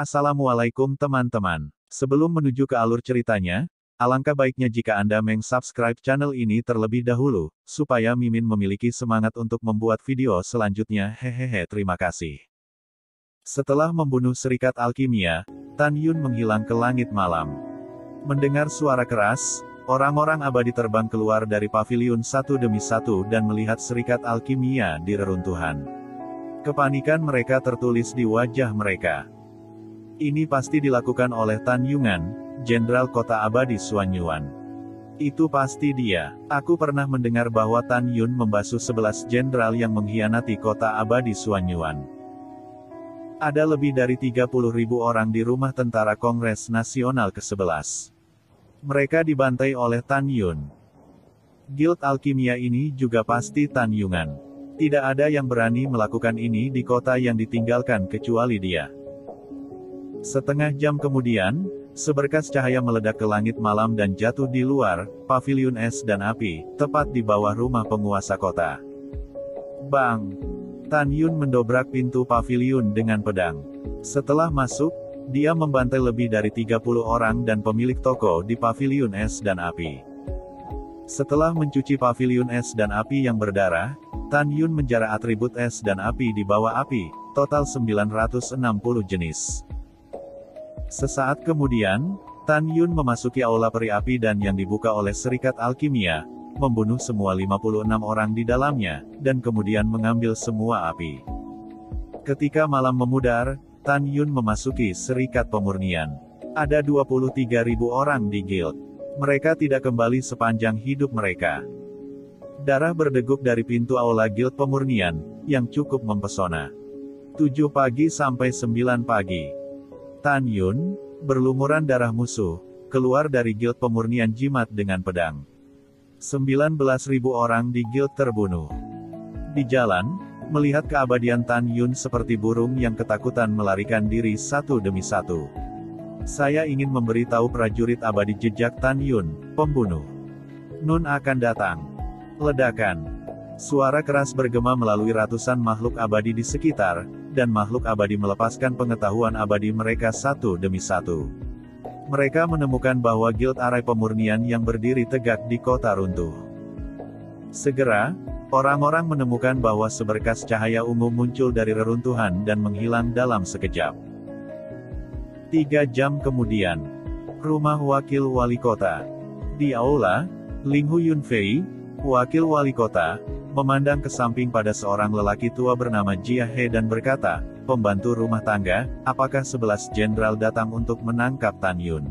Assalamualaikum teman-teman. Sebelum menuju ke alur ceritanya, alangkah baiknya jika Anda meng-subscribe channel ini terlebih dahulu, supaya Mimin memiliki semangat untuk membuat video selanjutnya. Hehehe, terima kasih. Setelah membunuh Serikat Alkimia, Tan Yun menghilang ke langit malam. Mendengar suara keras, orang-orang abadi terbang keluar dari paviliun satu demi satu dan melihat Serikat Alkimia di reruntuhan. Kepanikan mereka tertulis di wajah mereka. Ini pasti dilakukan oleh Tan Yungan, Jenderal Kota Abadi Xuanyuan. Itu pasti dia. Aku pernah mendengar bahwa Tan Yun membasuh 11 jenderal yang mengkhianati Kota Abadi Xuanyuan. Ada lebih dari 30.000 orang di rumah tentara Kongres Nasional ke-11. Mereka dibantai oleh Tan Yun. Guild Alkimia ini juga pasti Tan Yungan. Tidak ada yang berani melakukan ini di kota yang ditinggalkan kecuali dia. Setengah jam kemudian, seberkas cahaya meledak ke langit malam dan jatuh di luar paviliun es dan api, tepat di bawah rumah penguasa kota. Bang! Tan Yun mendobrak pintu paviliun dengan pedang. Setelah masuk, dia membantai lebih dari 30 orang dan pemilik toko di paviliun es dan api. Setelah mencuci paviliun es dan api yang berdarah, Tan Yun menjara atribut es dan api di bawah api, total 960 jenis. Sesaat kemudian, Tan Yun memasuki aula peri api dan yang dibuka oleh Serikat Alkimia, membunuh semua 56 orang di dalamnya, dan kemudian mengambil semua api. Ketika malam memudar, Tan Yun memasuki Serikat Pemurnian. Ada 23.000 orang di guild. Mereka tidak kembali sepanjang hidup mereka. Darah berdeguk dari pintu aula guild pemurnian, yang cukup mempesona. 7 pagi sampai 9 pagi. Tan Yun, berlumuran darah musuh, keluar dari guild pemurnian jimat dengan pedang. 19.000 orang di guild terbunuh. Di jalan, melihat keabadian Tan Yun seperti burung yang ketakutan melarikan diri satu demi satu. Saya ingin memberitahu prajurit abadi jejak Tan Yun, pembunuh. Nun akan datang. Ledakan. Suara keras bergema melalui ratusan makhluk abadi di sekitar, dan makhluk abadi melepaskan pengetahuan abadi mereka satu demi satu. Mereka menemukan bahwa Guild Arai Pemurnian yang berdiri tegak di kota runtuh. Segera, orang-orang menemukan bahwa seberkas cahaya ungu muncul dari reruntuhan dan menghilang dalam sekejap. 3 jam kemudian, rumah wakil wali kota. Di aula, Linghu Yunfei, wakil wali kota, memandang ke samping pada seorang lelaki tua bernama Jia He dan berkata, "Pembantu rumah tangga, apakah 11 jenderal datang untuk menangkap Tan Yun?"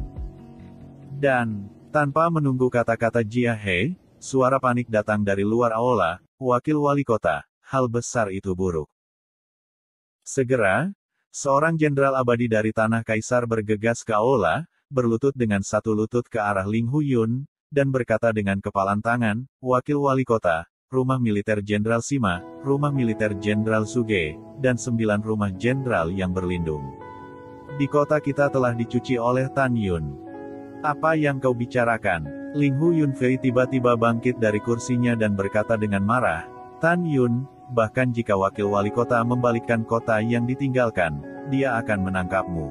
Dan, tanpa menunggu kata-kata Jia He, suara panik datang dari luar aula, "Wakil wali kota, hal besar itu buruk." Segera, seorang jenderal abadi dari tanah kaisar bergegas ke aula, berlutut dengan satu lutut ke arah Ling Huyun, dan berkata dengan kepalan tangan, "Wakil wali kota, rumah militer Jenderal Sima, rumah militer Jenderal Suge, dan 9 rumah jenderal yang berlindung. Di kota kita telah dicuci oleh Tan Yun. Apa yang kau bicarakan?" Linghu Yunfei tiba-tiba bangkit dari kursinya dan berkata dengan marah, "Tan Yun, bahkan jika wakil wali kota membalikkan kota yang ditinggalkan, dia akan menangkapmu."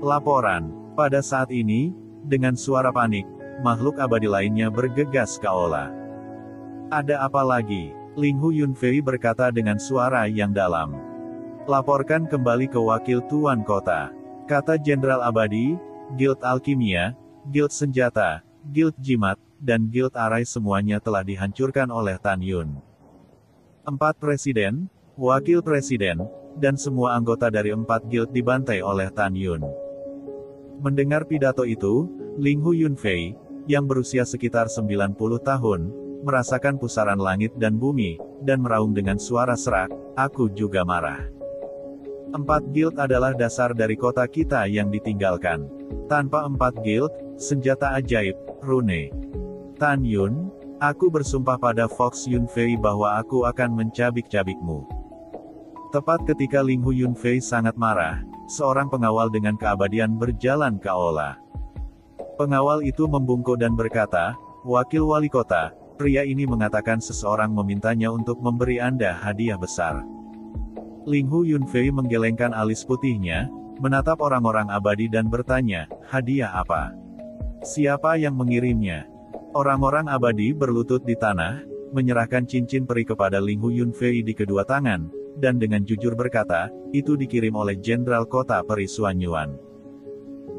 Laporan. Pada saat ini, dengan suara panik, makhluk abadi lainnya bergegas ke aula. "Ada apa lagi?" Linghu Yunfei berkata dengan suara yang dalam. "Laporkan kembali ke wakil tuan kota," kata Jenderal Abadi. "Guild Alkimia, Guild Senjata, Guild Jimat, dan Guild Arai semuanya telah dihancurkan oleh Tan Yun. 4 presiden, wakil presiden, dan semua anggota dari 4 guild dibantai oleh Tan Yun." Mendengar pidato itu, Linghu Yunfei, yang berusia sekitar 90 tahun, merasakan pusaran langit dan bumi, dan meraung dengan suara serak, "Aku juga marah. 4 guild adalah dasar dari kota kita yang ditinggalkan. Tanpa 4 guild, senjata ajaib, rune. Tan Yun, aku bersumpah pada Fox Yunfei bahwa aku akan mencabik-cabikmu." Tepat ketika Linghu Yunfei sangat marah, seorang pengawal dengan keabadian berjalan ke aula. Pengawal itu membungkuk dan berkata, "Wakil wali kota, pria ini mengatakan seseorang memintanya untuk memberi Anda hadiah besar." Linghu Yunfei menggelengkan alis putihnya, menatap orang-orang abadi dan bertanya, hadiah apa? Siapa yang mengirimnya? Orang-orang abadi berlutut di tanah, menyerahkan cincin peri kepada Ling Hu Yunfei di kedua tangan, dan dengan jujur berkata, itu dikirim oleh Jenderal Kota Peri Xuan Yuan.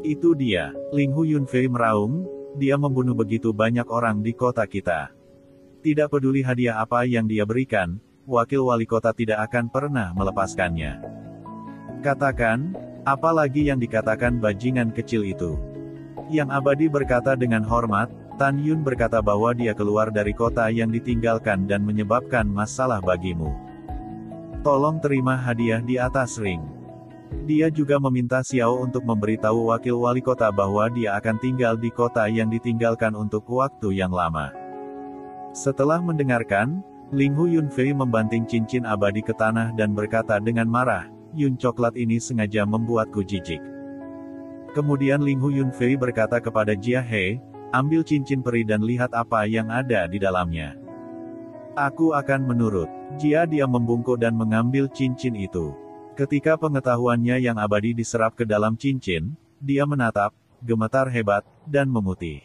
Itu dia. Ling Hu Yunfei meraung, dia membunuh begitu banyak orang di kota kita. Tidak peduli hadiah apa yang dia berikan, wakil wali kota tidak akan pernah melepaskannya. Katakan, apalagi yang dikatakan bajingan kecil itu. Yang abadi berkata dengan hormat, Tan Yun berkata bahwa dia keluar dari kota yang ditinggalkan dan menyebabkan masalah bagimu. Tolong terima hadiah di atas ring. Dia juga meminta Xiao untuk memberitahu wakil wali kota bahwa dia akan tinggal di kota yang ditinggalkan untuk waktu yang lama. Setelah mendengarkan, Ling Hu Yunfei membanting cincin abadi ke tanah dan berkata dengan marah, Yun coklat ini sengaja membuatku jijik. Kemudian Ling Hu Yunfei berkata kepada Jia He, ambil cincin peri dan lihat apa yang ada di dalamnya. Aku akan menurut. Jia dia membungkuk dan mengambil cincin itu. Ketika pengetahuannya yang abadi diserap ke dalam cincin, dia menatap, gemetar hebat, dan memutih.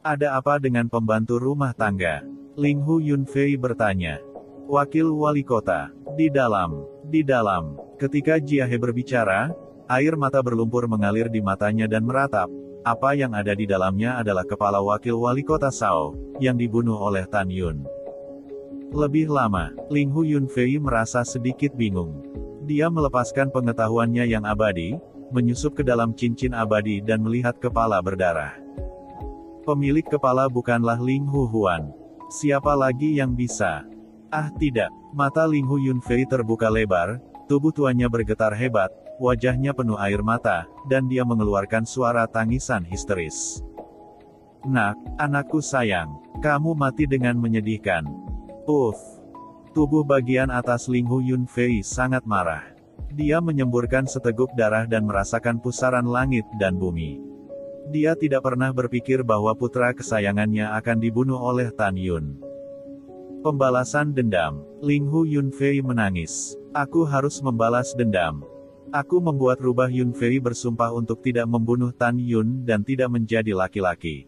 Ada apa dengan pembantu rumah tangga? Ling Hu Yunfei bertanya. Wakil wali kota. Di dalam. Ketika Jia He berbicara, air mata berlumpur mengalir di matanya dan meratap. Apa yang ada di dalamnya adalah kepala wakil wali kota Sao, yang dibunuh oleh Tan Yun. Lebih lama, Ling Hu Yunfei merasa sedikit bingung. Dia melepaskan pengetahuannya yang abadi, menyusup ke dalam cincin abadi dan melihat kepala berdarah. Pemilik kepala bukanlah Ling Hu Huan. Siapa lagi yang bisa? Ah tidak, mata Ling Hu Yunfei terbuka lebar, tubuh tuannya bergetar hebat, wajahnya penuh air mata, dan dia mengeluarkan suara tangisan histeris. Nak, anakku sayang, kamu mati dengan menyedihkan. Uff. Tubuh bagian atas Ling Hu Yunfei sangat marah. Dia menyemburkan seteguk darah dan merasakan pusaran langit dan bumi. Dia tidak pernah berpikir bahwa putra kesayangannya akan dibunuh oleh Tan Yun. Pembalasan dendam. Ling Hu Yunfei menangis. Aku harus membalas dendam. Aku membuat rubah Yunfei bersumpah untuk tidak membunuh Tan Yun dan tidak menjadi laki-laki.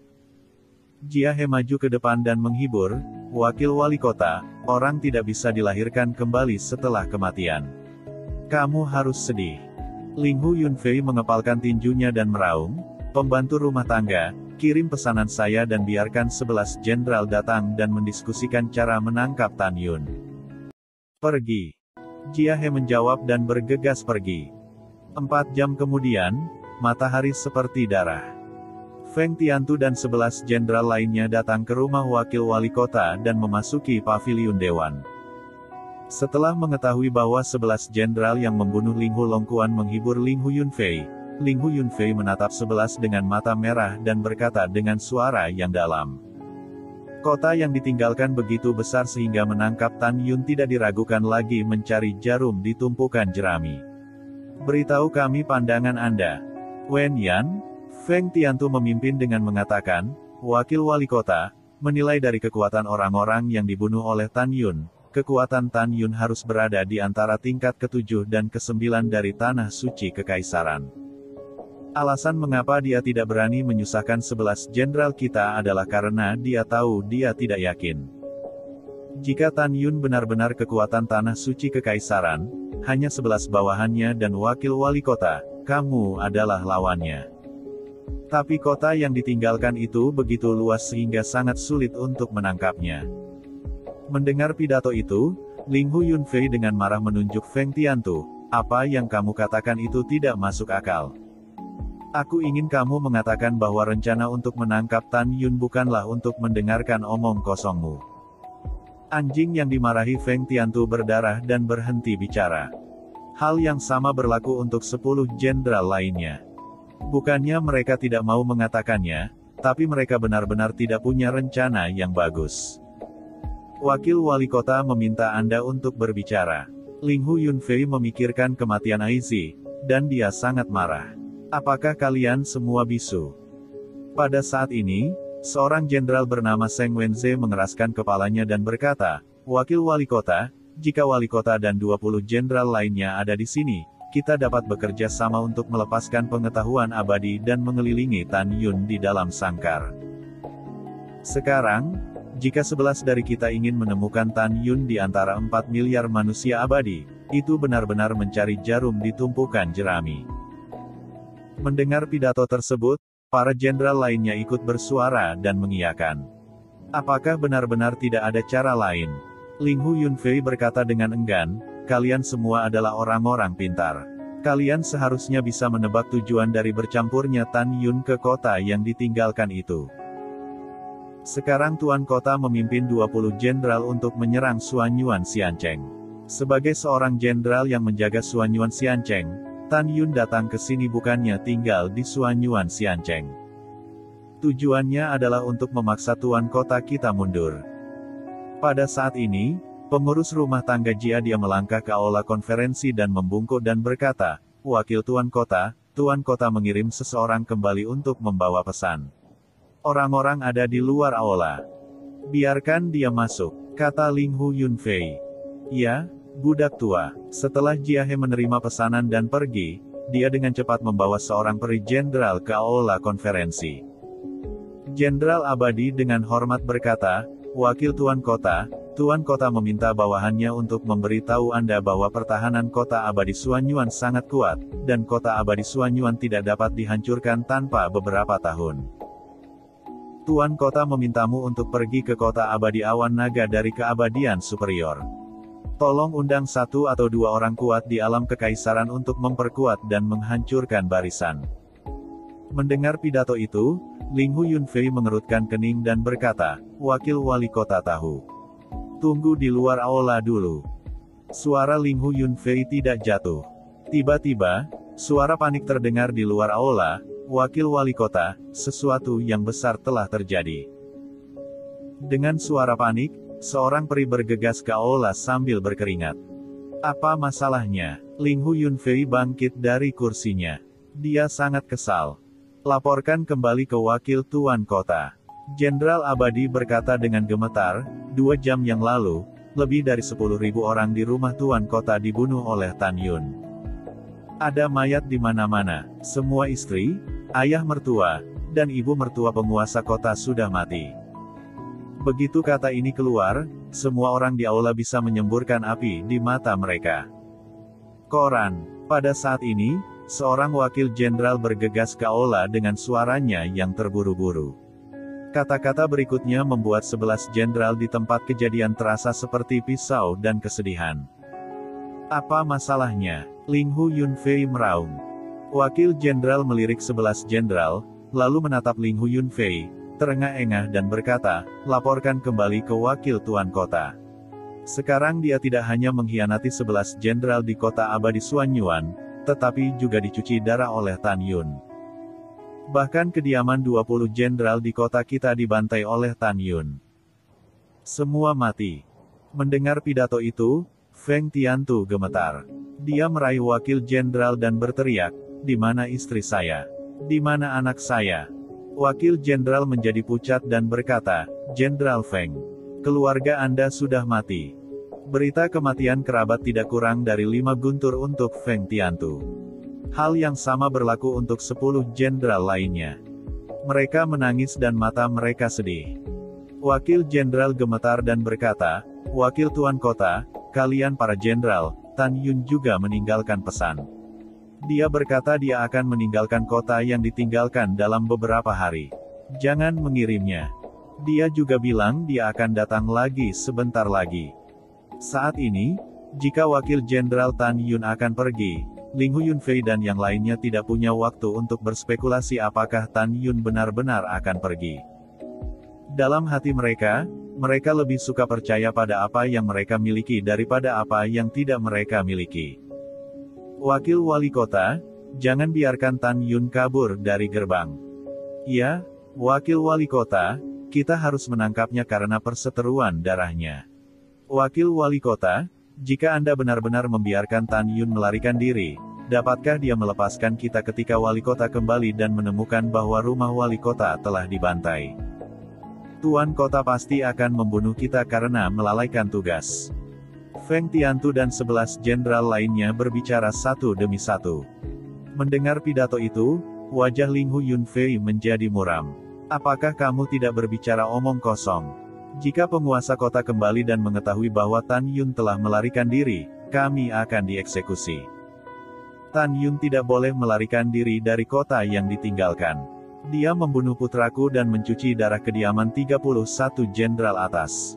Jia He maju ke depan dan menghibur, wakil wali kota, orang tidak bisa dilahirkan kembali setelah kematian. Kamu harus sedih. Ling Hu Yunfei mengepalkan tinjunya dan meraung, pembantu rumah tangga, kirim pesanan saya dan biarkan 11 jenderal datang dan mendiskusikan cara menangkap Tan Yun. Pergi. Jia He menjawab dan bergegas pergi. 4 jam kemudian, matahari seperti darah. Feng Tiantu dan 11 jenderal lainnya datang ke rumah wakil wali kota dan memasuki paviliun dewan. Setelah mengetahui bahwa 11 jenderal yang membunuh Ling Hu Longquan menghibur Ling Hu Yunfei, Ling Hu Yunfei menatap 11 dengan mata merah dan berkata dengan suara yang dalam. Kota yang ditinggalkan begitu besar sehingga menangkap Tan Yun tidak diragukan lagi mencari jarum di tumpukan jerami. Beritahu kami pandangan Anda. Wen Yan, Feng Tiantu memimpin dengan mengatakan, wakil wali kota, menilai dari kekuatan orang-orang yang dibunuh oleh Tan Yun, kekuatan Tan Yun harus berada di antara tingkat ke-7 dan ke-9 dari tanah suci kekaisaran. Alasan mengapa dia tidak berani menyusahkan 11 jenderal kita adalah karena dia tahu dia tidak yakin. Jika Tan Yun benar-benar kekuatan tanah suci kekaisaran, hanya 11 bawahannya dan wakil wali kota, kamu adalah lawannya. Tapi kota yang ditinggalkan itu begitu luas sehingga sangat sulit untuk menangkapnya. Mendengar pidato itu, Ling Hu Yunfei dengan marah menunjuk Feng Tiantu, apa yang kamu katakan itu tidak masuk akal. Aku ingin kamu mengatakan bahwa rencana untuk menangkap Tan Yun bukanlah untuk mendengarkan omong kosongmu. Anjing yang dimarahi Feng Tiantu berdarah dan berhenti bicara. Hal yang sama berlaku untuk 10 jenderal lainnya. Bukannya mereka tidak mau mengatakannya, tapi mereka benar-benar tidak punya rencana yang bagus. Wakil wali kota meminta Anda untuk berbicara. Ling Hu Yunfei memikirkan kematian Aizi, dan dia sangat marah. Apakah kalian semua bisu? Pada saat ini, seorang jenderal bernama Seng Wenze mengeraskan kepalanya dan berkata, wakil wali kota, jika wali kota dan 20 jenderal lainnya ada di sini, kita dapat bekerja sama untuk melepaskan pengetahuan abadi dan mengelilingi Tan Yun di dalam sangkar. Sekarang, jika 11 dari kita ingin menemukan Tan Yun di antara 4 miliar manusia abadi, itu benar-benar mencari jarum di tumpukan jerami. Mendengar pidato tersebut, para jenderal lainnya ikut bersuara dan mengiyakan. Apakah benar-benar tidak ada cara lain? Ling Hu Yunfei berkata dengan enggan, kalian semua adalah orang-orang pintar. Kalian seharusnya bisa menebak tujuan dari bercampurnya Tan Yun ke kota yang ditinggalkan itu. Sekarang Tuan Kota memimpin 20 jenderal untuk menyerang Suanyuan Xiancheng. Sebagai seorang jenderal yang menjaga Suanyuan Xiancheng, Tan Yun datang ke sini bukannya tinggal di Suanyuan Xiancheng. Tujuannya adalah untuk memaksa Tuan Kota kita mundur. Pada saat ini, pengurus rumah tangga Jia dia melangkah ke aula konferensi dan membungkuk dan berkata, "Wakil Tuan Kota mengirim seseorang kembali untuk membawa pesan. Orang-orang ada di luar aula. Biarkan dia masuk," kata Ling Hu Yunfei. "Ya, budak tua." Setelah Jiahe menerima pesanan dan pergi, dia dengan cepat membawa seorang peri jenderal ke aula konferensi. Jenderal abadi dengan hormat berkata, "Wakil Tuan Kota meminta bawahannya untuk memberitahu Anda bahwa pertahanan kota abadi Suanyuan sangat kuat, dan kota abadi Suanyuan tidak dapat dihancurkan tanpa beberapa tahun. Tuan Kota memintamu untuk pergi ke kota abadi awan naga dari keabadian superior. Tolong undang 1 atau 2 orang kuat di alam kekaisaran untuk memperkuat dan menghancurkan barisan." Mendengar pidato itu, Ling Hu Yunfei mengerutkan kening dan berkata, "Wakil wali kota tahu. Tunggu di luar aula dulu." Suara Ling Hu Yunfei tidak jatuh. Tiba-tiba, suara panik terdengar di luar aula. "Wakil wali kota, sesuatu yang besar telah terjadi." Dengan suara panik, seorang peri bergegas ke aula sambil berkeringat. "Apa masalahnya?" Ling Hu Yunfei bangkit dari kursinya. Dia sangat kesal. "Laporkan kembali ke wakil Tuan Kota." Jenderal abadi berkata dengan gemetar, 2 jam yang lalu, lebih dari 10.000 orang di rumah Tuan Kota dibunuh oleh Tan Yun. Ada mayat di mana-mana, semua istri, ayah mertua, dan ibu mertua penguasa kota sudah mati. Begitu kata ini keluar, semua orang di aula bisa menyemburkan api di mata mereka. Koran. Pada saat ini, seorang wakil jenderal bergegas ke aula dengan suaranya yang terburu-buru. Kata-kata berikutnya membuat 11 jenderal di tempat kejadian terasa seperti pisau dan kesedihan. "Apa masalahnya?" Ling Hu Yunfei meraung. Wakil jenderal melirik 11 jenderal, lalu menatap Ling Hu Yunfei, terengah-engah dan berkata, "Laporkan kembali ke wakil Tuan Kota." Sekarang dia tidak hanya mengkhianati 11 jenderal di kota abadi Suanyuan, tetapi juga dicuci darah oleh Tan Yun. Bahkan kediaman 20 jenderal di kota kita dibantai oleh Tan Yun. Semua mati. Mendengar pidato itu, Feng Tiantu gemetar. Dia meraih wakil jenderal dan berteriak, "Di mana istri saya? Di mana anak saya?" Wakil jenderal menjadi pucat dan berkata, "Jenderal Feng, keluarga Anda sudah mati." Berita kematian kerabat tidak kurang dari 5 guntur untuk Feng Tiantu. Hal yang sama berlaku untuk 10 jenderal lainnya. Mereka menangis dan mata mereka sedih. Wakil jenderal gemetar dan berkata, "Wakil Tuan Kota, kalian para jenderal, Tan Yun juga meninggalkan pesan. Dia berkata dia akan meninggalkan kota yang ditinggalkan dalam beberapa hari. Jangan mengirimnya. Dia juga bilang dia akan datang lagi sebentar lagi." Saat ini, jika wakil jenderal Tan Yun akan pergi, Ling Hu Yunfei dan yang lainnya tidak punya waktu untuk berspekulasi apakah Tan Yun benar-benar akan pergi. Dalam hati mereka lebih suka percaya pada apa yang mereka miliki daripada apa yang tidak mereka miliki. "Wakil wali kota, jangan biarkan Tan Yun kabur dari gerbang." "Ya, wakil wali kota, kita harus menangkapnya karena perseteruan darahnya." "Wakil wali kota, jika Anda benar-benar membiarkan Tan Yun melarikan diri, dapatkah dia melepaskan kita ketika wali kota kembali dan menemukan bahwa rumah wali kota telah dibantai? Tuan Kota pasti akan membunuh kita karena melalaikan tugas." Feng Tiantu dan 11 jenderal lainnya berbicara satu demi satu. Mendengar pidato itu, wajah Ling Hu Yunfei menjadi muram. Apakah kamu tidak berbicara omong kosong? Jika penguasa kota kembali dan mengetahui bahwa Tan Yun telah melarikan diri, kami akan dieksekusi. Tan Yun tidak boleh melarikan diri dari kota yang ditinggalkan. Dia membunuh putraku dan mencuci darah kediaman 31 jenderal atas.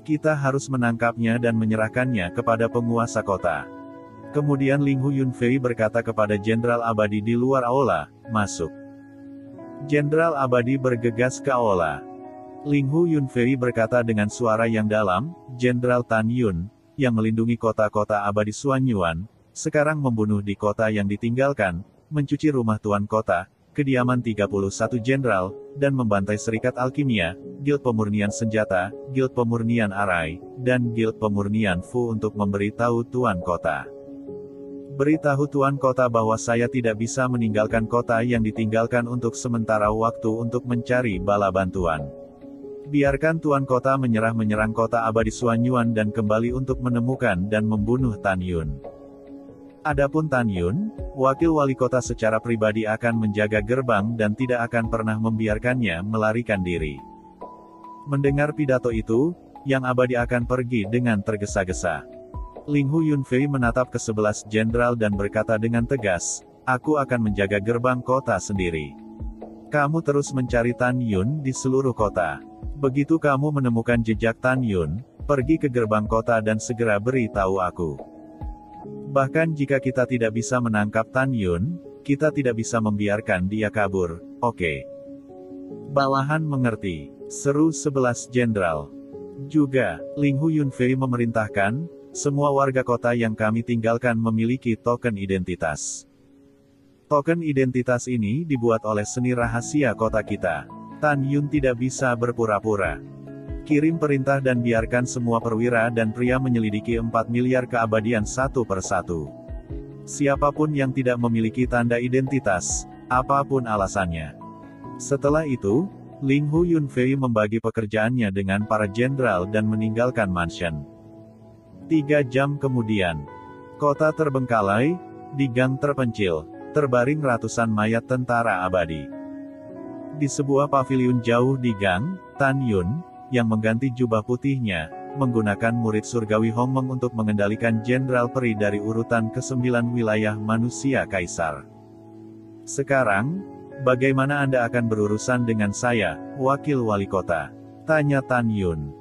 Kita harus menangkapnya dan menyerahkannya kepada penguasa kota. Kemudian Ling Hu Yunfei berkata kepada Jenderal Abadi di luar aula, masuk. Jenderal Abadi bergegas ke aula. Ling Hu Yunfei berkata dengan suara yang dalam, Jenderal Tan Yun, yang melindungi kota-kota Abadi Suanyuan, sekarang membunuh di kota yang ditinggalkan, mencuci rumah tuan kota, kediaman 31 jenderal, dan membantai Serikat Alkimia, Guild Pemurnian Senjata, Guild Pemurnian Arai, dan Guild Pemurnian Fu untuk memberitahu tuan kota. Beritahu tuan kota bahwa saya tidak bisa meninggalkan kota yang ditinggalkan untuk sementara waktu untuk mencari bala bantuan. Biarkan tuan kota menyerang kota Abadi Suanyuan dan kembali untuk menemukan dan membunuh Tan Yun. Adapun Tan Yun, wakil wali kota secara pribadi akan menjaga gerbang dan tidak akan pernah membiarkannya melarikan diri. Mendengar pidato itu, Yang Abadi akan pergi dengan tergesa-gesa. Ling Hu Yunfei menatap ke 11 jenderal dan berkata dengan tegas, aku akan menjaga gerbang kota sendiri. Kamu terus mencari Tan Yun di seluruh kota. Begitu kamu menemukan jejak Tan Yun, pergi ke gerbang kota dan segera beritahu aku. Bahkan jika kita tidak bisa menangkap Tan Yun, kita tidak bisa membiarkan dia kabur, oke? Bawahan mengerti, seru 11 jenderal. Juga, Ling Hu Yunfei memerintahkan, semua warga kota yang kami tinggalkan memiliki token identitas. Token identitas ini dibuat oleh seni rahasia kota kita. Tan Yun tidak bisa berpura-pura. Kirim perintah dan biarkan semua perwira dan pria menyelidiki 4 miliar keabadian satu persatu. Siapapun yang tidak memiliki tanda identitas, apapun alasannya. Setelah itu, Ling Hu Yunfei membagi pekerjaannya dengan para jenderal dan meninggalkan mansion. 3 jam kemudian, kota terbengkalai, di gang terpencil, terbaring ratusan mayat tentara abadi. Di sebuah paviliun jauh di gang, Tan Yun, yang mengganti jubah putihnya, menggunakan murid surgawi Hongmeng untuk mengendalikan Jenderal Peri dari urutan ke-9 wilayah manusia Kaisar. Sekarang, bagaimana Anda akan berurusan dengan saya, wakil wali kota? Tanya Tan Yun.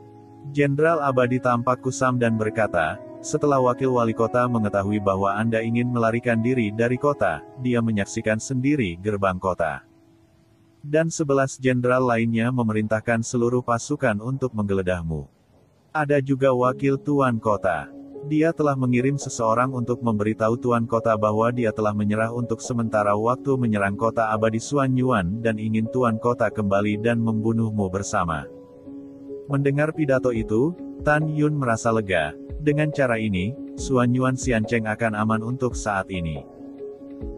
Jenderal Abadi tampak kusam dan berkata, setelah wakil wali kota mengetahui bahwa Anda ingin melarikan diri dari kota, dia menyaksikan sendiri gerbang kota. Dan 11 jenderal lainnya memerintahkan seluruh pasukan untuk menggeledahmu. Ada juga wakil tuan kota. Dia telah mengirim seseorang untuk memberitahu tuan kota bahwa dia telah menyerah untuk sementara waktu menyerang kota Abadi Suanyuan dan ingin tuan kota kembali dan membunuhmu bersama. Mendengar pidato itu, Tan Yun merasa lega. Dengan cara ini, Suanyuan Xiancheng akan aman untuk saat ini.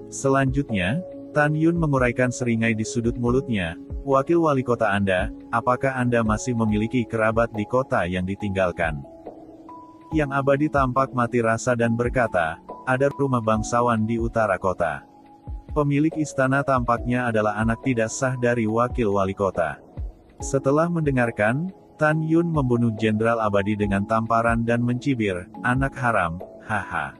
Selanjutnya, Tan Yun menguraikan seringai di sudut mulutnya, wakil wali kota Anda, apakah Anda masih memiliki kerabat di kota yang ditinggalkan? Yang Abadi tampak mati rasa dan berkata, ada rumah bangsawan di utara kota. Pemilik istana tampaknya adalah anak tidak sah dari wakil wali kota. Setelah mendengarkan, Tan Yun membunuh Jenderal Abadi dengan tamparan dan mencibir, anak haram, haha.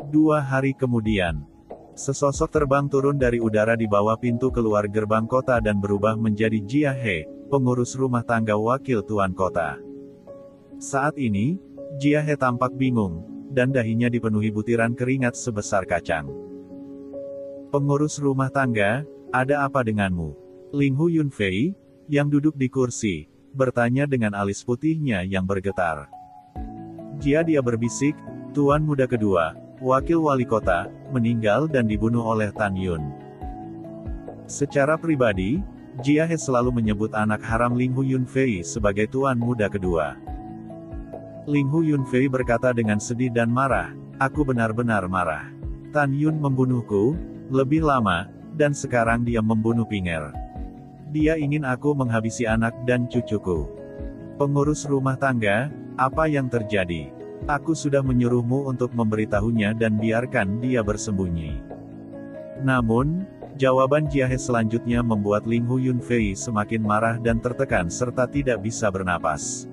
2 hari kemudian, sesosok terbang turun dari udara di bawah pintu keluar gerbang kota dan berubah menjadi Jia He, pengurus rumah tangga wakil tuan kota. Saat ini, Jia He tampak bingung, dan dahinya dipenuhi butiran keringat sebesar kacang. Pengurus rumah tangga, ada apa denganmu? Ling Hu Yunfei, yang duduk di kursi, bertanya dengan alis putihnya yang bergetar. Dia berbisik, tuan muda kedua, wakil wali kota, meninggal dan dibunuh oleh Tan Yun. Secara pribadi, Jia He selalu menyebut anak haram Ling Hu Yunfei sebagai tuan muda kedua. Ling Hu Yunfei berkata dengan sedih dan marah, aku benar-benar marah. Tan Yun membunuhku, lebih lama, dan sekarang dia membunuh Pinger. Dia ingin aku menghabisi anak dan cucuku. Pengurus rumah tangga, apa yang terjadi? Aku sudah menyuruhmu untuk memberitahunya dan biarkan dia bersembunyi. Namun, jawaban Jia He selanjutnya membuat Ling Hu Yunfei semakin marah dan tertekan serta tidak bisa bernapas.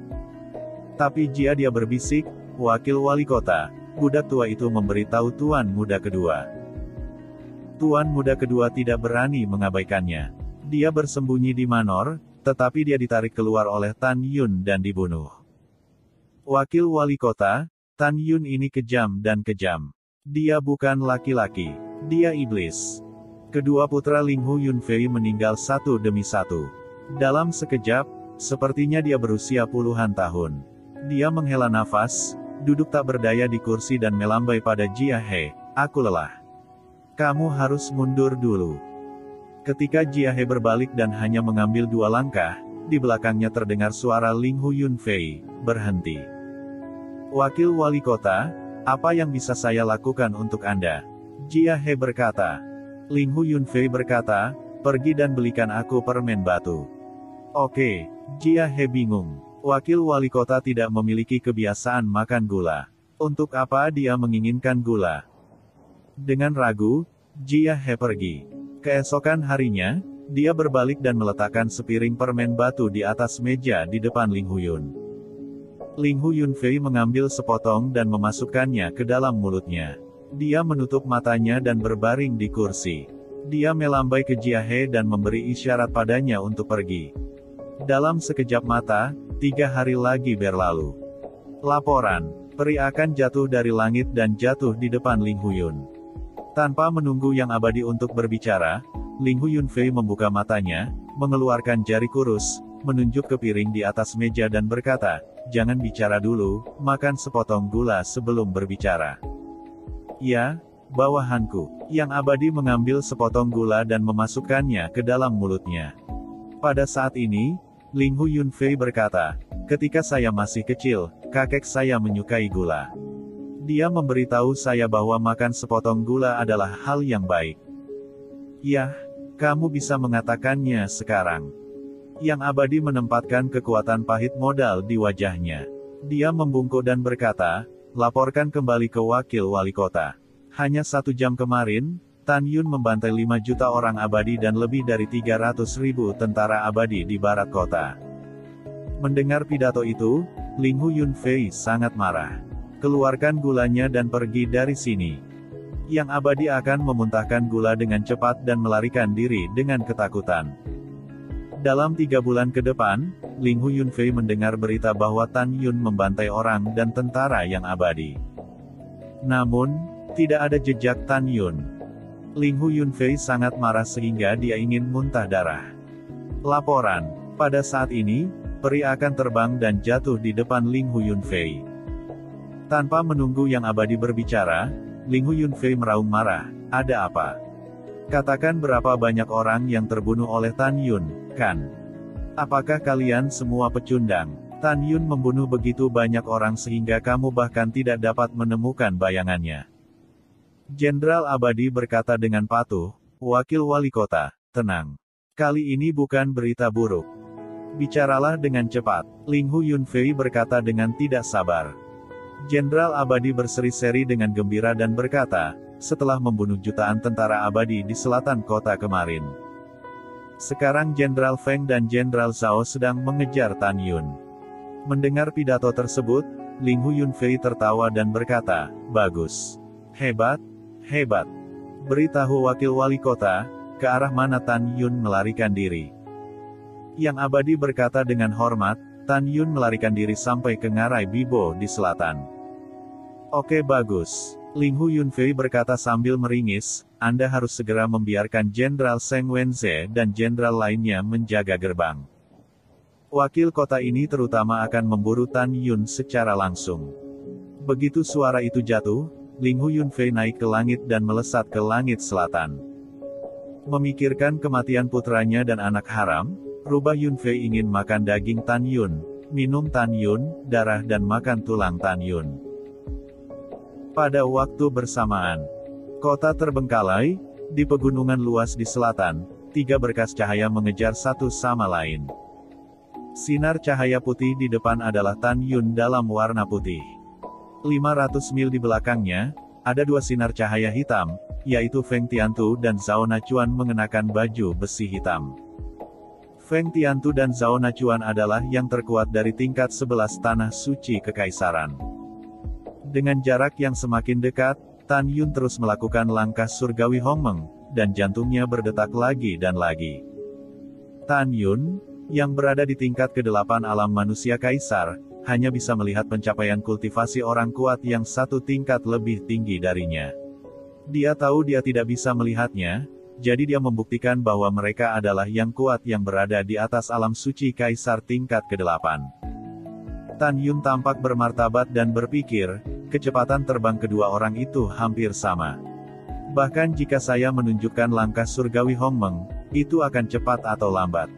Tapi dia berbisik, "Wakil wali kota, budak tua itu memberitahu Tuan Muda Kedua." Tuan Muda Kedua tidak berani mengabaikannya. Dia bersembunyi di manor, tetapi dia ditarik keluar oleh Tan Yun dan dibunuh. Wakil wali kota, Tan Yun ini kejam dan kejam. Dia bukan laki-laki, dia iblis. Kedua putra Ling Hu Yunfei meninggal satu demi satu. Dalam sekejap, sepertinya dia berusia puluhan tahun. Dia menghela nafas, duduk tak berdaya di kursi dan melambai pada Jia He, "Aku lelah. Kamu harus mundur dulu." Ketika Jia He berbalik dan hanya mengambil 2 langkah, di belakangnya terdengar suara Ling Hu Yunfei, "Berhenti." "Wakil wali kota, apa yang bisa saya lakukan untuk Anda?" Jia He berkata. Ling Hu Yunfei berkata, "Pergi dan belikan aku permen batu." "Oke." Jia He bingung. Wakil wali kota tidak memiliki kebiasaan makan gula. Untuk apa dia menginginkan gula? Dengan ragu, Jia He pergi. Keesokan harinya, dia berbalik dan meletakkan sepiring permen batu di atas meja di depan Ling Hu Yun. Ling Hu Yunfei mengambil sepotong dan memasukkannya ke dalam mulutnya. Dia menutup matanya dan berbaring di kursi. Dia melambai ke Jia He dan memberi isyarat padanya untuk pergi. Dalam sekejap mata, 3 hari lagi berlalu. Laporan, peri akan jatuh dari langit dan jatuh di depan Ling Hu Yun. Tanpa menunggu yang abadi untuk berbicara, Ling Hu Yunfei membuka matanya, mengeluarkan jari kurus, menunjuk ke piring di atas meja dan berkata, "Jangan bicara dulu, makan sepotong gula sebelum berbicara." "Ya, bawahanku." Yang abadi mengambil sepotong gula dan memasukkannya ke dalam mulutnya. Pada saat ini, Ling Hu Yunfei berkata, "Ketika saya masih kecil, kakek saya menyukai gula. Dia memberitahu saya bahwa makan sepotong gula adalah hal yang baik." "Yah, kamu bisa mengatakannya sekarang." Yang abadi menempatkan kekuatan pahit modal di wajahnya. Dia membungkuk dan berkata, "Laporkan kembali ke wakil wali kota. Hanya 1 jam kemarin, Tan Yun membantai 5 juta orang abadi dan lebih dari 300.000 tentara abadi di barat kota." Mendengar pidato itu, Ling Hu Yunfei sangat marah. "Keluarkan gulanya dan pergi dari sini." Yang abadi akan memuntahkan gula dengan cepat dan melarikan diri dengan ketakutan. Dalam 3 bulan ke depan, Ling Hu Yunfei mendengar berita bahwa Tan Yun membantai orang dan tentara yang abadi. Namun, tidak ada jejak Tan Yun. Ling Hu Yunfei sangat marah sehingga dia ingin muntah darah. Laporan, pada saat ini, peri akan terbang dan jatuh di depan Ling Hu Yunfei. Tanpa menunggu yang abadi berbicara, Ling Hu Yunfei meraung marah, "Ada apa? Katakan berapa banyak orang yang terbunuh oleh Tan Yun, kan? Apakah kalian semua pecundang? Tan Yun membunuh begitu banyak orang sehingga kamu bahkan tidak dapat menemukan bayangannya." Jenderal Abadi berkata dengan patuh, "Wakil wali kota, tenang. Kali ini bukan berita buruk. Bicaralah dengan cepat." Ling Hu Yunfei berkata dengan tidak sabar. Jenderal Abadi berseri-seri dengan gembira dan berkata, "Setelah membunuh jutaan tentara abadi di selatan kota kemarin, sekarang Jenderal Feng dan Jenderal Zhao sedang mengejar Tan Yun." Mendengar pidato tersebut, Ling Hu Yunfei tertawa dan berkata, "Bagus. Hebat. Hebat. Beritahu wakil wali kota, ke arah mana Tan Yun melarikan diri." Yang abadi berkata dengan hormat, "Tan Yun melarikan diri sampai ke Ngarai Bibo di selatan." "Oke, bagus." Ling Hu Yunfei berkata sambil meringis, "Anda harus segera membiarkan Jenderal Seng Wenze dan jenderal lainnya menjaga gerbang. Wakil kota ini terutama akan memburu Tan Yun secara langsung." Begitu suara itu jatuh, Ling Hu Yunfei naik ke langit dan melesat ke langit selatan. Memikirkan kematian putranya dan anak haram, rubah Yunfei ingin makan daging Tan Yun, minum Tan Yun, darah dan makan tulang Tan Yun. Pada waktu bersamaan, kota terbengkalai, di pegunungan luas di selatan, 3 berkas cahaya mengejar satu sama lain. Sinar cahaya putih di depan adalah Tan Yun dalam warna putih. 500 mil di belakangnya, ada dua sinar cahaya hitam, yaitu Feng Tiantu dan Zhao Nachuan mengenakan baju besi hitam. Feng Tiantu dan Zhao Nachuan adalah yang terkuat dari tingkat 11 Tanah Suci Kekaisaran. Dengan jarak yang semakin dekat, Tan Yun terus melakukan langkah surgawi Hongmeng, dan jantungnya berdetak lagi dan lagi. Tan Yun, yang berada di tingkat ke-8 alam manusia kaisar, hanya bisa melihat pencapaian kultivasi orang kuat yang satu tingkat lebih tinggi darinya. Dia tahu dia tidak bisa melihatnya, jadi dia membuktikan bahwa mereka adalah yang kuat yang berada di atas alam suci kaisar tingkat ke-8. Tan Yun tampak bermartabat dan berpikir, kecepatan terbang kedua orang itu hampir sama. Bahkan jika saya menunjukkan langkah surgawi Hongmeng, itu akan cepat atau lambat.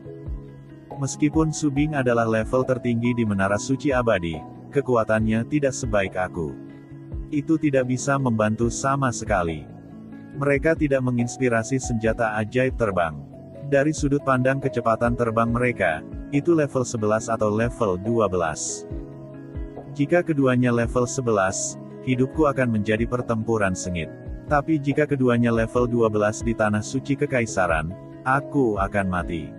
Meskipun Su Bing adalah level tertinggi di Menara Suci Abadi, kekuatannya tidak sebaik aku. Itu tidak bisa membantu sama sekali. Mereka tidak menginspirasi senjata ajaib terbang. Dari sudut pandang kecepatan terbang mereka, itu level 11 atau level 12. Jika keduanya level 11, hidupku akan menjadi pertempuran sengit. Tapi jika keduanya level 12 di Tanah Suci Kekaisaran, aku akan mati.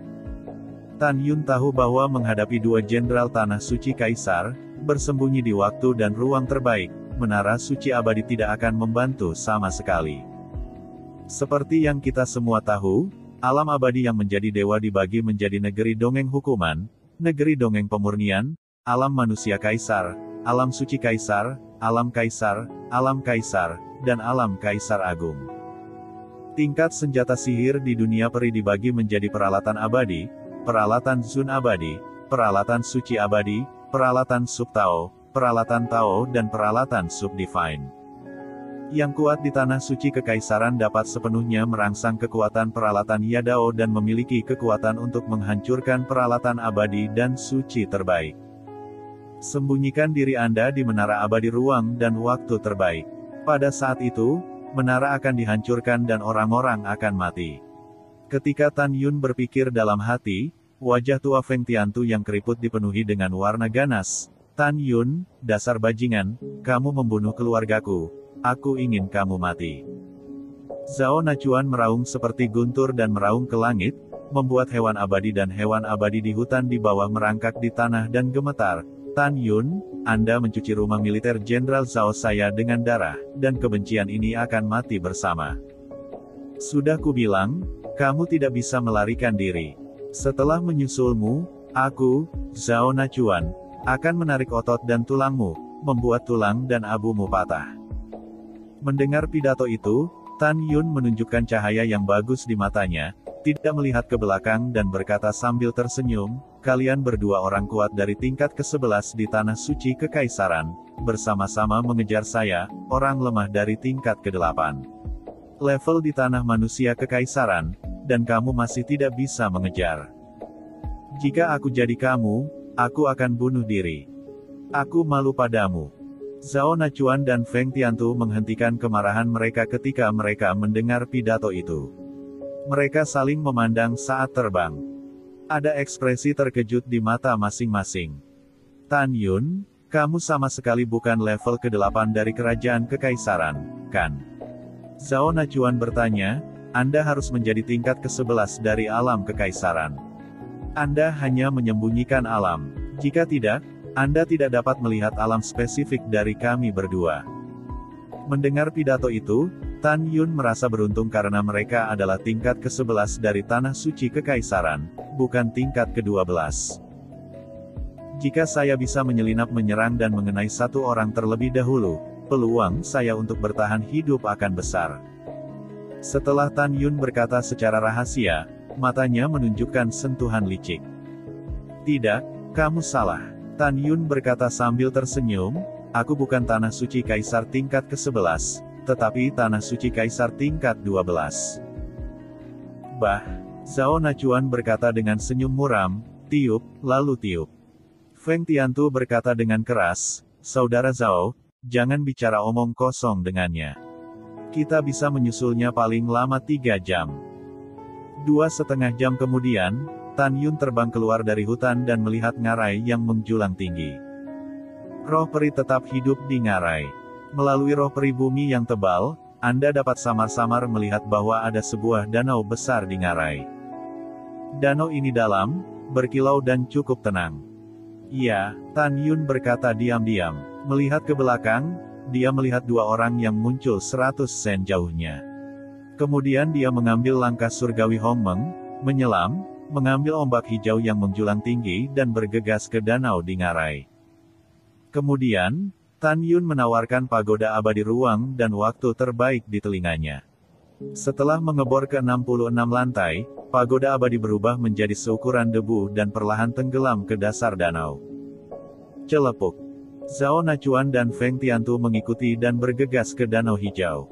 Tan Yun tahu bahwa menghadapi dua jenderal Tanah Suci Kaisar, bersembunyi di waktu dan ruang terbaik, Menara Suci Abadi tidak akan membantu sama sekali. Seperti yang kita semua tahu, alam abadi yang menjadi dewa dibagi menjadi negeri dongeng hukuman, negeri dongeng pemurnian, alam manusia kaisar, alam suci kaisar, alam kaisar, dan alam kaisar agung. Tingkat senjata sihir di dunia peri dibagi menjadi peralatan abadi, peralatan Zun abadi, peralatan suci abadi, peralatan sub Tao, peralatan Tao dan peralatan sub Divine. Yang kuat di Tanah Suci Kekaisaran dapat sepenuhnya merangsang kekuatan peralatan Yadao dan memiliki kekuatan untuk menghancurkan peralatan abadi dan suci terbaik. Sembunyikan diri Anda di menara abadi ruang dan waktu terbaik. Pada saat itu, menara akan dihancurkan dan orang-orang akan mati. Ketika Tan Yun berpikir dalam hati, wajah tua Feng Tiantu yang keriput dipenuhi dengan warna ganas. Tan Yun, dasar bajingan, kamu membunuh keluargaku. Aku ingin kamu mati. Zhao Nachuan meraung seperti guntur dan meraung ke langit, membuat hewan abadi dan hewan abadi di hutan di bawah merangkak di tanah dan gemetar. Tan Yun, Anda mencuci rumah militer Jenderal Zhao saya dengan darah, dan kebencian ini akan mati bersama. Sudah kubilang, kamu tidak bisa melarikan diri. Setelah menyusulmu, aku, Zhao Nachuan, akan menarik otot dan tulangmu, membuat tulang dan abumu patah. Mendengar pidato itu, Tan Yun menunjukkan cahaya yang bagus di matanya, tidak melihat ke belakang dan berkata sambil tersenyum, kalian berdua orang kuat dari tingkat ke-11 di Tanah Suci Kekaisaran, bersama-sama mengejar saya, orang lemah dari tingkat ke-8. Level di Tanah Manusia Kekaisaran, dan kamu masih tidak bisa mengejar. Jika aku jadi kamu, aku akan bunuh diri. Aku malu padamu. Zhao Nachuan dan Feng Tiantu menghentikan kemarahan mereka ketika mereka mendengar pidato itu. Mereka saling memandang saat terbang. Ada ekspresi terkejut di mata masing-masing. Tan Yun, kamu sama sekali bukan level ke-8 dari kerajaan kekaisaran, kan? Zhao Nachuan bertanya, Anda harus menjadi tingkat ke-11 dari alam kekaisaran. Anda hanya menyembunyikan alam. Jika tidak, Anda tidak dapat melihat alam spesifik dari kami berdua. Mendengar pidato itu, Tan Yun merasa beruntung karena mereka adalah tingkat ke-11 dari Tanah Suci Kekaisaran, bukan tingkat ke-12. Jika saya bisa menyelinap menyerang dan mengenai satu orang terlebih dahulu, peluang saya untuk bertahan hidup akan besar. Setelah Tan Yun berkata secara rahasia, matanya menunjukkan sentuhan licik. Tidak, kamu salah. Tan Yun berkata sambil tersenyum, aku bukan Tanah Suci Kaisar tingkat ke-11, tetapi Tanah Suci Kaisar tingkat 12. Bah, Zhao Nachuan berkata dengan senyum muram, tiup, lalu tiup. Feng Tiantu berkata dengan keras, Saudara Zhao, jangan bicara omong kosong dengannya. Kita bisa menyusulnya paling lama 3 jam. 2,5 jam kemudian, Tan Yun terbang keluar dari hutan dan melihat ngarai yang menjulang tinggi. Roh peri tetap hidup di ngarai. Melalui roh peri bumi yang tebal, Anda dapat samar-samar melihat bahwa ada sebuah danau besar di ngarai. Danau ini dalam, berkilau dan cukup tenang. Iya, Tan Yun berkata diam-diam. Melihat ke belakang, dia melihat dua orang yang muncul 100 sen jauhnya. Kemudian dia mengambil langkah surgawi Hong Meng, menyelam, mengambil ombak hijau yang menjulang tinggi dan bergegas ke danau di ngarai. Kemudian, Tan Yun menawarkan pagoda abadi ruang dan waktu terbaik di telinganya. Setelah mengebor ke 66 lantai, pagoda abadi berubah menjadi seukuran debu dan perlahan tenggelam ke dasar danau. Celepuk. Zhao Nachuan dan Feng Tiantu mengikuti dan bergegas ke danau hijau.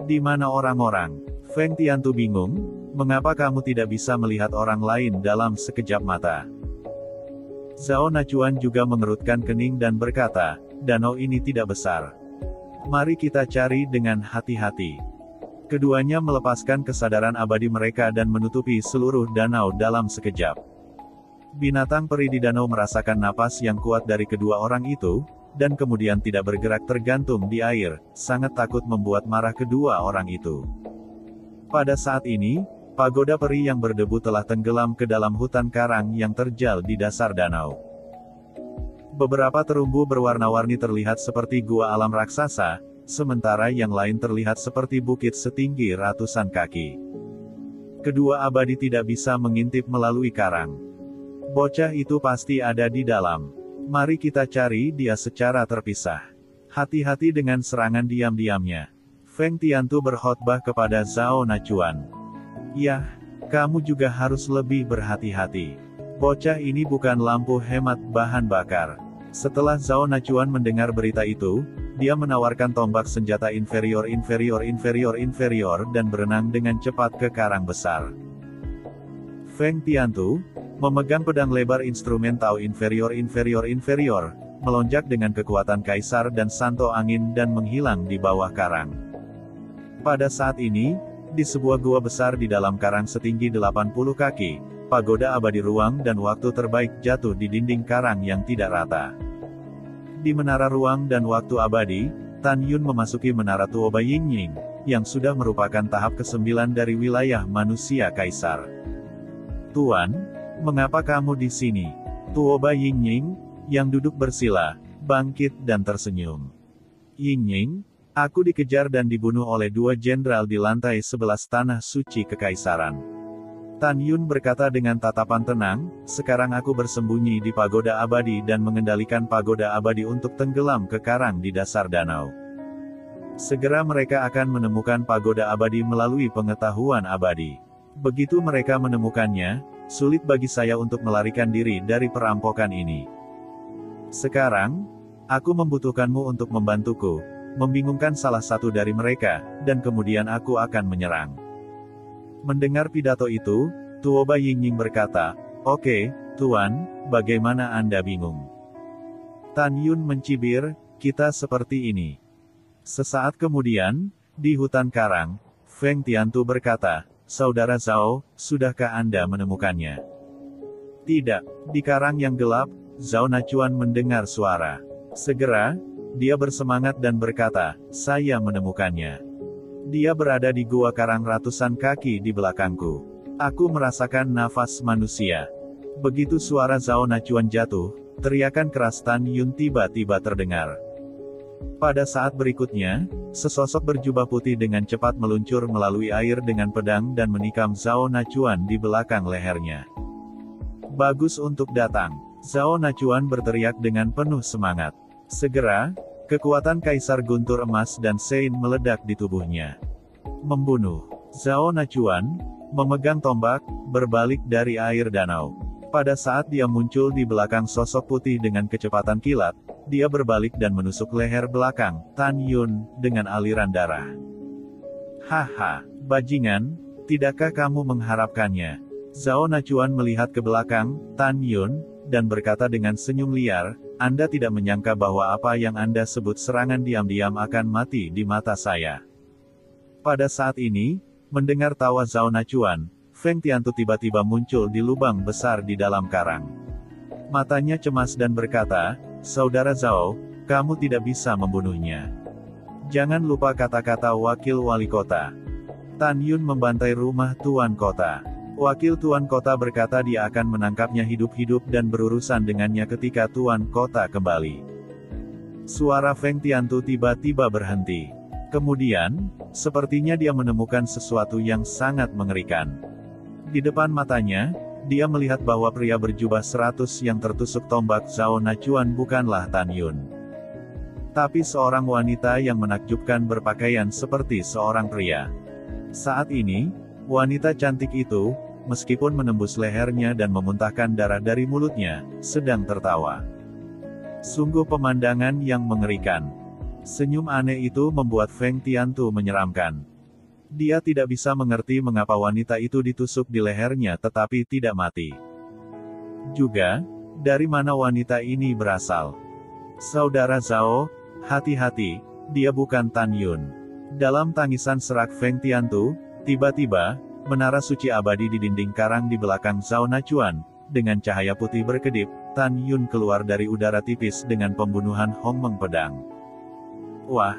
Di mana orang-orang? Feng Tiantu bingung, mengapa kamu tidak bisa melihat orang lain dalam sekejap mata? Zhao Nachuan juga mengerutkan kening dan berkata, danau ini tidak besar. Mari kita cari dengan hati-hati. Keduanya melepaskan kesadaran abadi mereka dan menutupi seluruh danau dalam sekejap. Binatang peri di danau merasakan napas yang kuat dari kedua orang itu, dan kemudian tidak bergerak tergantung di air, sangat takut membuat marah kedua orang itu. Pada saat ini, pagoda peri yang berdebu telah tenggelam ke dalam hutan karang yang terjal di dasar danau. Beberapa terumbu berwarna-warni terlihat seperti gua alam raksasa, sementara yang lain terlihat seperti bukit setinggi ratusan kaki. Kedua abadi tidak bisa mengintip melalui karang. Bocah itu pasti ada di dalam. Mari kita cari dia secara terpisah. Hati-hati dengan serangan diam-diamnya. Feng Tiantu berkhotbah kepada Zhao Nachuan. Yah, kamu juga harus lebih berhati-hati. Bocah ini bukan lampu hemat bahan bakar. Setelah Zhao Nachuan mendengar berita itu, dia menawarkan tombak senjata inferior dan berenang dengan cepat ke karang besar. Feng Tiantu, memegang pedang lebar instrumen Tao inferior, melonjak dengan kekuatan kaisar dan santo angin dan menghilang di bawah karang. Pada saat ini, di sebuah gua besar di dalam karang setinggi 80 kaki, pagoda abadi ruang dan waktu terbaik jatuh di dinding karang yang tidak rata. Di menara ruang dan waktu abadi, Tan Yun memasuki menara Tuoba Yingying, yang sudah merupakan tahap ke-9 dari wilayah manusia kaisar. Tuan, mengapa kamu di sini? Tuoba Yingying, yang duduk bersila, bangkit dan tersenyum. Yingying, aku dikejar dan dibunuh oleh dua jenderal di lantai 11 tanah suci kekaisaran. Tan Yun berkata dengan tatapan tenang, sekarang aku bersembunyi di pagoda abadi dan mengendalikan pagoda abadi untuk tenggelam ke karang di dasar danau. Segera mereka akan menemukan pagoda abadi melalui pengetahuan abadi. Begitu mereka menemukannya, sulit bagi saya untuk melarikan diri dari perampokan ini. Sekarang, aku membutuhkanmu untuk membantuku, membingungkan salah satu dari mereka, dan kemudian aku akan menyerang. Mendengar pidato itu, Tuoba Yingying berkata, oke, Tuan, bagaimana Anda bingung? Tan Yun mencibir, kita seperti ini. Sesaat kemudian, di hutan karang, Feng Tiantu berkata, Saudara Zhao, sudahkah Anda menemukannya? Tidak, di karang yang gelap, Zhao Nachuan mendengar suara. Segera, dia bersemangat dan berkata, saya menemukannya. Dia berada di gua karang ratusan kaki di belakangku. Aku merasakan nafas manusia. Begitu suara Zhao Nachuan jatuh, teriakan keras Tan Yun tiba-tiba terdengar. Pada saat berikutnya, sesosok berjubah putih dengan cepat meluncur melalui air dengan pedang dan menikam Zhao Nachuan di belakang lehernya. Bagus untuk datang. Zhao Nachuan berteriak dengan penuh semangat. Segera, kekuatan Kaisar Guntur Emas dan Sein meledak di tubuhnya. Membunuh. Zhao Nachuan, memegang tombak, berbalik dari air danau. Pada saat dia muncul di belakang sosok putih dengan kecepatan kilat, dia berbalik dan menusuk leher belakang Tan Yun dengan aliran darah. Haha, bajingan, tidakkah kamu mengharapkannya? Zhao Nachuan melihat ke belakang Tan Yun, dan berkata dengan senyum liar, Anda tidak menyangka bahwa apa yang Anda sebut serangan diam-diam akan mati di mata saya. Pada saat ini, mendengar tawa Zhao Nachuan, Feng Tiantu tiba-tiba muncul di lubang besar di dalam karang. Matanya cemas dan berkata, Saudara Zhao, kamu tidak bisa membunuhnya. Jangan lupa kata-kata wakil wali kota. Tan Yun membantai rumah tuan kota. Wakil tuan kota berkata dia akan menangkapnya hidup-hidup dan berurusan dengannya ketika tuan kota kembali. Suara Feng Tiantu tiba-tiba berhenti. Kemudian, sepertinya dia menemukan sesuatu yang sangat mengerikan. Di depan matanya, dia melihat bahwa pria berjubah 100 yang tertusuk tombak Zhao Nachuan bukanlah Tan Yun, tapi seorang wanita yang menakjubkan berpakaian seperti seorang pria. Saat ini, wanita cantik itu, meskipun menembus lehernya dan memuntahkan darah dari mulutnya, sedang tertawa. Sungguh pemandangan yang mengerikan. Senyum aneh itu membuat Feng Tiantu menyeramkan. Dia tidak bisa mengerti mengapa wanita itu ditusuk di lehernya tetapi tidak mati. Juga, dari mana wanita ini berasal? Saudara Zhao, hati-hati, dia bukan Tan Yun. Dalam tangisan serak Feng Tiantu, tiba-tiba, menara suci abadi di dinding karang di belakang Zhao Nachuan, dengan cahaya putih berkedip, Tan Yun keluar dari udara tipis dengan pembunuhan Hongmeng pedang. Wah!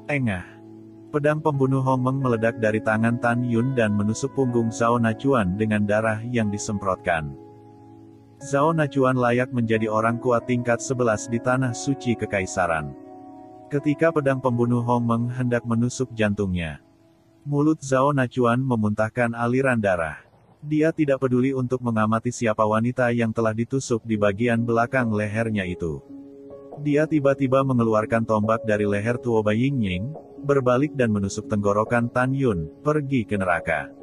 Engah! Pedang pembunuh Hongmeng meledak dari tangan Tan Yun dan menusuk punggung Zhao Nachuan dengan darah yang disemprotkan. Zhao Nachuan layak menjadi orang kuat tingkat 11 di tanah suci kekaisaran. Ketika pedang pembunuh Hongmeng hendak menusuk jantungnya, mulut Zhao Nachuan memuntahkan aliran darah. Dia tidak peduli untuk mengamati siapa wanita yang telah ditusuk di bagian belakang lehernya itu. Dia tiba-tiba mengeluarkan tombak dari leher Tuoba Yingying, berbalik dan menusuk tenggorokan Tan Yun, pergi ke neraka.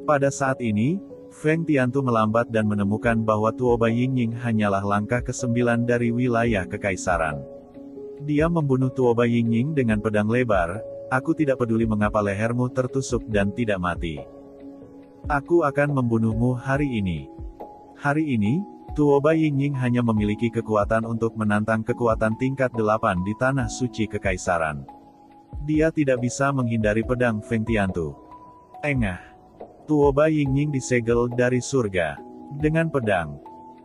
Pada saat ini, Feng Tiantu melambat dan menemukan bahwa Tuoba Yingying hanyalah langkah ke-9 dari wilayah kekaisaran. Dia membunuh Tuoba Yingying dengan pedang lebar. Aku tidak peduli mengapa lehermu tertusuk dan tidak mati. Aku akan membunuhmu hari ini. Hari ini, Tuoba Yingying hanya memiliki kekuatan untuk menantang kekuatan tingkat 8 di tanah suci kekaisaran. Dia tidak bisa menghindari pedang Feng Tiantu. Engah! Tuoba Yingying disegel dari surga dengan pedang.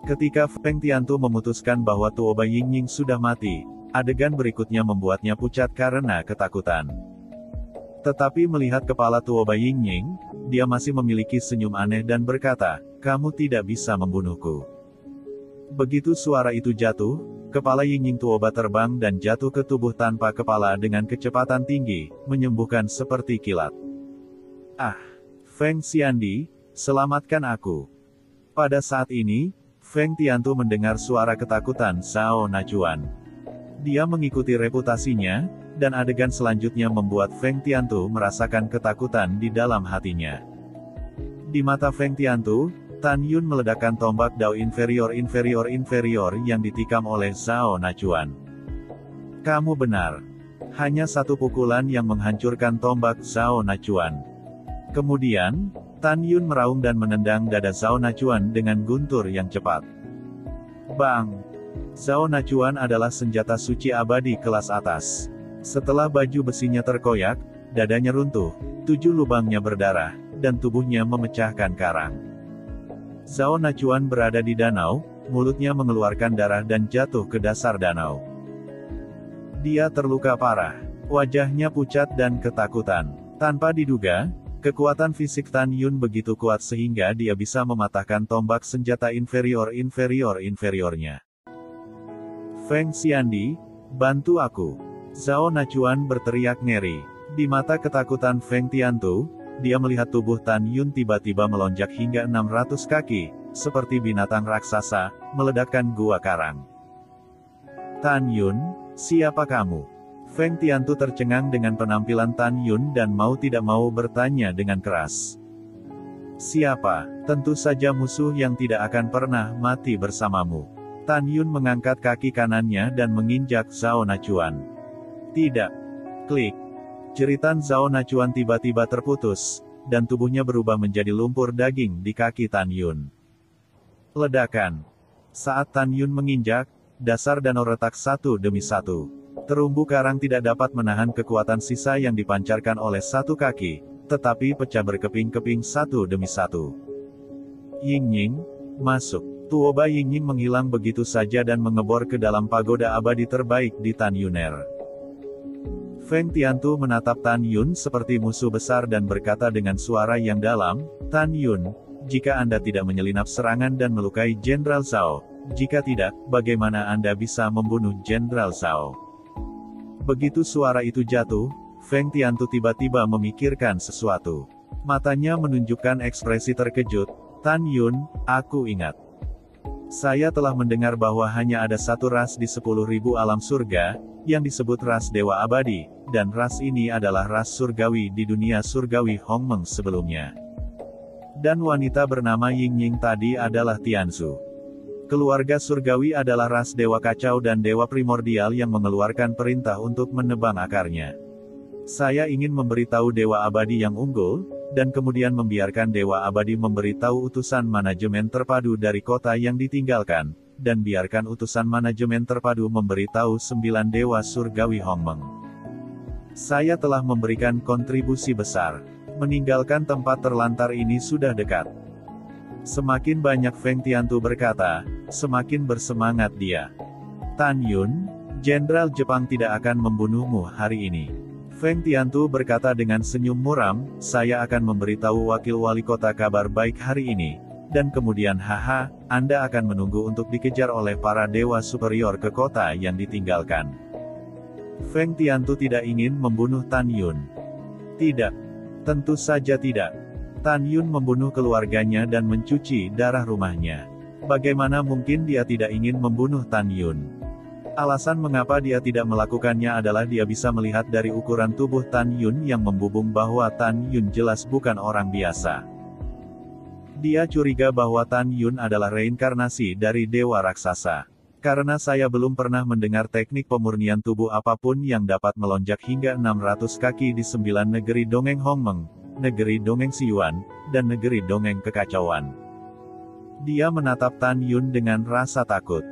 Ketika Feng Tiantu memutuskan bahwa Tuoba Yingying sudah mati, adegan berikutnya membuatnya pucat karena ketakutan. Tetapi melihat kepala Tuoba Yingying, dia masih memiliki senyum aneh dan berkata, "Kamu tidak bisa membunuhku." Begitu suara itu jatuh, kepala Yingying Tuoba terbang dan jatuh ke tubuh tanpa kepala dengan kecepatan tinggi, menyembuhkan seperti kilat. Ah! Feng Xiandi, selamatkan aku. Pada saat ini, Feng Tiantu mendengar suara ketakutan Zhao Nachuan. Dia mengikuti reputasinya, dan adegan selanjutnya membuat Feng Tiantu merasakan ketakutan di dalam hatinya. Di mata Feng Tiantu, Tan Yun meledakkan tombak Dao inferior yang ditikam oleh Zhao Nachuan. Kamu benar. Hanya satu pukulan yang menghancurkan tombak Zhao Nachuan. Kemudian, Tan Yun meraung dan menendang dada Zhao Nachuan dengan guntur yang cepat. Bang! Zhao Nachuan adalah senjata suci abadi kelas atas. Setelah baju besinya terkoyak, dadanya runtuh, 7 lubangnya berdarah, dan tubuhnya memecahkan karang. Zhao Nachuan berada di danau, mulutnya mengeluarkan darah dan jatuh ke dasar danau. Dia terluka parah. Wajahnya pucat dan ketakutan. Tanpa diduga, kekuatan fisik Tan Yun begitu kuat sehingga dia bisa mematahkan tombak senjata inferiornya. Feng Xiandi, bantu aku. Zhao Nachuan berteriak ngeri. Di mata ketakutan Feng Tiantu, dia melihat tubuh Tan Yun tiba-tiba melonjak hingga 600 kaki, seperti binatang raksasa, meledakkan gua karang. Tan Yun, siapa kamu? Feng Tiantu tercengang dengan penampilan Tan Yun dan mau tidak mau bertanya dengan keras. Siapa? Tentu saja musuh yang tidak akan pernah mati bersamamu. Tan Yun mengangkat kaki kanannya dan menginjak Zhao Nachuan. Tidak. Klik. Jeritan Zhao Nachuan tiba-tiba terputus, dan tubuhnya berubah menjadi lumpur daging di kaki Tan Yun. Ledakan. Saat Tan Yun menginjak, dasar danau retak satu demi satu. Terumbu karang tidak dapat menahan kekuatan sisa yang dipancarkan oleh satu kaki, tetapi pecah berkeping-keping satu demi satu. Yingying, masuk. Tuoba Yingying menghilang begitu saja dan mengebor ke dalam pagoda abadi terbaik di Tan Yuner. Feng Tiantu menatap Tan Yun seperti musuh besar dan berkata dengan suara yang dalam, "Tan Yun, jika Anda tidak menyelinap serangan dan melukai Jenderal Zhao, jika tidak, bagaimana Anda bisa membunuh Jenderal Zhao?" Begitu suara itu jatuh, Feng Tiantu tiba-tiba memikirkan sesuatu. Matanya menunjukkan ekspresi terkejut. "Tan Yun, aku ingat. Saya telah mendengar bahwa hanya ada satu ras di 10.000 alam surga, yang disebut ras Dewa Abadi, dan ras ini adalah ras surgawi di dunia surgawi Hongmeng sebelumnya. Dan wanita bernama Yingying tadi adalah Tianzu. Keluarga surgawi adalah ras Dewa Kacau dan Dewa Primordial yang mengeluarkan perintah untuk menebang akarnya. Saya ingin memberitahu Dewa Abadi yang unggul, dan kemudian membiarkan Dewa Abadi memberitahu utusan manajemen terpadu dari kota yang ditinggalkan, dan biarkan utusan manajemen terpadu memberitahu 9 Dewa Surgawi Hongmeng. Saya telah memberikan kontribusi besar. Meninggalkan tempat terlantar ini sudah dekat." Semakin banyak Feng Tiantu berkata, semakin bersemangat dia. "Tan Yun, Jenderal Jepang tidak akan membunuhmu hari ini." Feng Tiantu berkata dengan senyum muram, "Saya akan memberitahu wakil wali kota kabar baik hari ini. Dan kemudian haha, Anda akan menunggu untuk dikejar oleh para dewa superior ke kota yang ditinggalkan." Feng Tiantu tidak ingin membunuh Tan Yun. Tidak. Tentu saja tidak. Tan Yun membunuh keluarganya dan mencuci darah rumahnya. Bagaimana mungkin dia tidak ingin membunuh Tan Yun? Alasan mengapa dia tidak melakukannya adalah dia bisa melihat dari ukuran tubuh Tan Yun yang membubung bahwa Tan Yun jelas bukan orang biasa. Dia curiga bahwa Tan Yun adalah reinkarnasi dari dewa raksasa. Karena saya belum pernah mendengar teknik pemurnian tubuh apapun yang dapat melonjak hingga 600 kaki di 9 negeri dongeng Hongmeng, negeri dongeng Siyuan, dan negeri dongeng kekacauan. Dia menatap Tan Yun dengan rasa takut.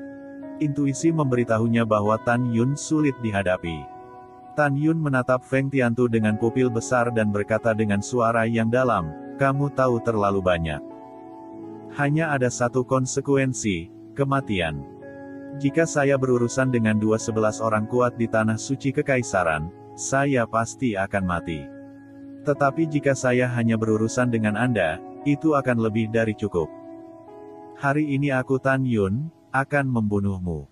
Intuisi memberitahunya bahwa Tan Yun sulit dihadapi. Tan Yun menatap Feng Tiantu dengan pupil besar dan berkata dengan suara yang dalam, "Kamu tahu terlalu banyak. Hanya ada satu konsekuensi, kematian. Jika saya berurusan dengan 11 orang kuat di tanah suci kekaisaran, saya pasti akan mati. Tetapi jika saya hanya berurusan dengan Anda, itu akan lebih dari cukup. Hari ini aku Tan Yun, akan membunuhmu."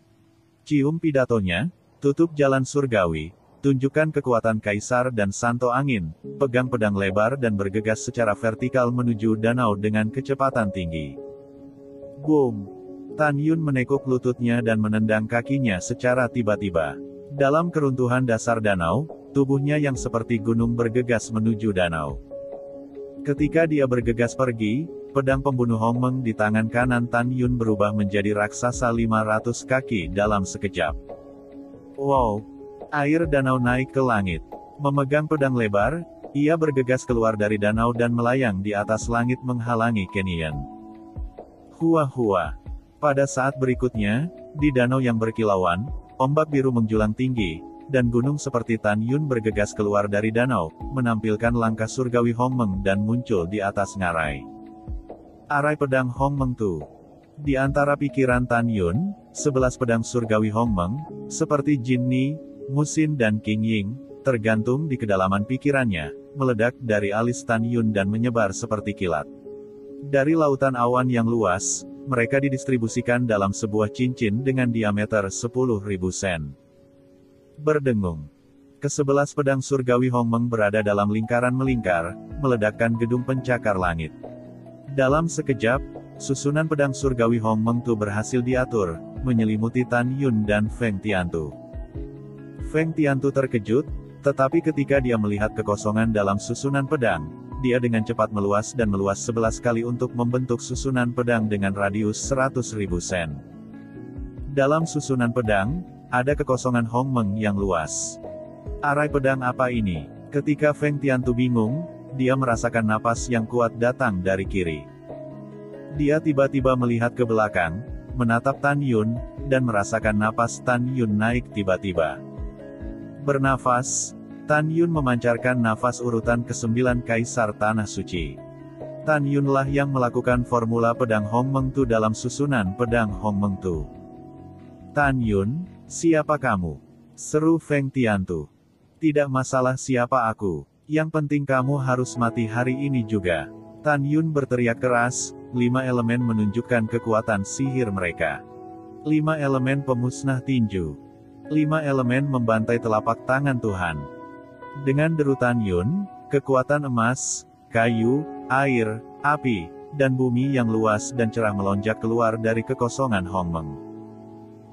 Cium pidatonya, tutup jalan surgawi, tunjukkan kekuatan kaisar dan santo angin, pegang pedang lebar dan bergegas secara vertikal menuju danau dengan kecepatan tinggi. Boom! Tan Yun menekuk lututnya dan menendang kakinya secara tiba-tiba. Dalam keruntuhan dasar danau, tubuhnya yang seperti gunung bergegas menuju danau. Ketika dia bergegas pergi, pedang pembunuh Hongmeng di tangan kanan Tan Yun berubah menjadi raksasa 500 kaki dalam sekejap. Wow! Air danau naik ke langit. Memegang pedang lebar, ia bergegas keluar dari danau dan melayang di atas langit menghalangi Kenyan. Hua-hua! Pada saat berikutnya, di danau yang berkilauan, ombak biru menjulang tinggi, dan gunung seperti Tan Yun bergegas keluar dari danau, menampilkan langkah surgawi Hongmeng dan muncul di atas ngarai. Arai pedang Hongmeng Tu. Di antara pikiran Tan Yun, 11 pedang surgawi Hongmeng, seperti Jin Ni, Musin dan King Ying, tergantung di kedalaman pikirannya, meledak dari alis Tan Yun dan menyebar seperti kilat. Dari lautan awan yang luas, mereka didistribusikan dalam sebuah cincin dengan diameter 10.000 sen. Berdengung. Ke-11 pedang surgawi Hongmeng berada dalam lingkaran melingkar, meledakkan gedung pencakar langit. Dalam sekejap, susunan pedang surgawi Hongmeng Tu berhasil diatur, menyelimuti Tan Yun dan Feng Tiantu. Feng Tiantu terkejut, tetapi ketika dia melihat kekosongan dalam susunan pedang, dia dengan cepat meluas 11 kali untuk membentuk susunan pedang dengan radius 100.000 sen. Dalam susunan pedang, ada kekosongan Hongmeng yang luas. Arai pedang apa ini? Ketika Feng Tiantu bingung, dia merasakan napas yang kuat datang dari kiri. Dia tiba-tiba melihat ke belakang, menatap Tan Yun, dan merasakan napas Tan Yun naik tiba-tiba. Bernafas, Tan Yun memancarkan nafas urutan ke-9 Kaisar Tanah Suci. Tan Yunlah yang melakukan formula pedang Hongmengtu dalam susunan pedang Hongmengtu. Tan Yun, siapa kamu? Seru Feng Tiantu. Tidak masalah siapa aku. Yang penting kamu harus mati hari ini juga. Tan Yun berteriak keras, 5 elemen menunjukkan kekuatan sihir mereka. 5 elemen pemusnah tinju. 5 elemen membantai telapak tangan Tuhan. Dengan deru Tan Yun, kekuatan emas, kayu, air, api, dan bumi yang luas dan cerah melonjak keluar dari kekosongan Hongmeng.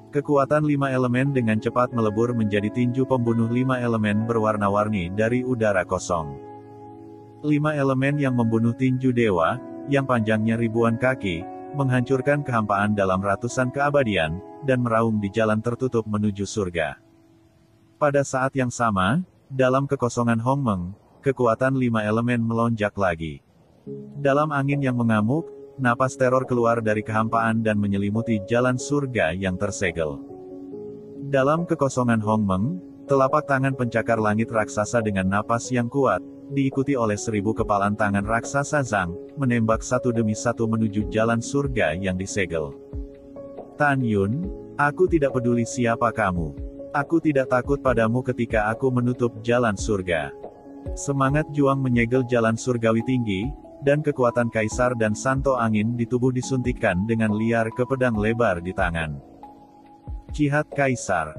Kekuatan 5 elemen dengan cepat melebur menjadi tinju pembunuh 5 elemen berwarna-warni dari udara kosong. 5 elemen yang membunuh tinju dewa, yang panjangnya ribuan kaki, menghancurkan kehampaan dalam ratusan keabadian, dan meraung di jalan tertutup menuju surga. Pada saat yang sama, dalam kekosongan Hongmeng, kekuatan 5 elemen melonjak lagi. Dalam angin yang mengamuk, napas teror keluar dari kehampaan dan menyelimuti jalan surga yang tersegel. Dalam kekosongan Hongmeng, telapak tangan pencakar langit raksasa dengan napas yang kuat, diikuti oleh 1000 kepalan tangan raksasa Zhang, menembak satu demi satu menuju jalan surga yang disegel. Tan Yun, aku tidak peduli siapa kamu. Aku tidak takut padamu ketika aku menutup jalan surga. Semangat juang menyegel jalan surgawi tinggi, dan kekuatan kaisar dan santo angin di tubuh disuntikkan dengan liar ke pedang lebar di tangan. Jihad Kaisar.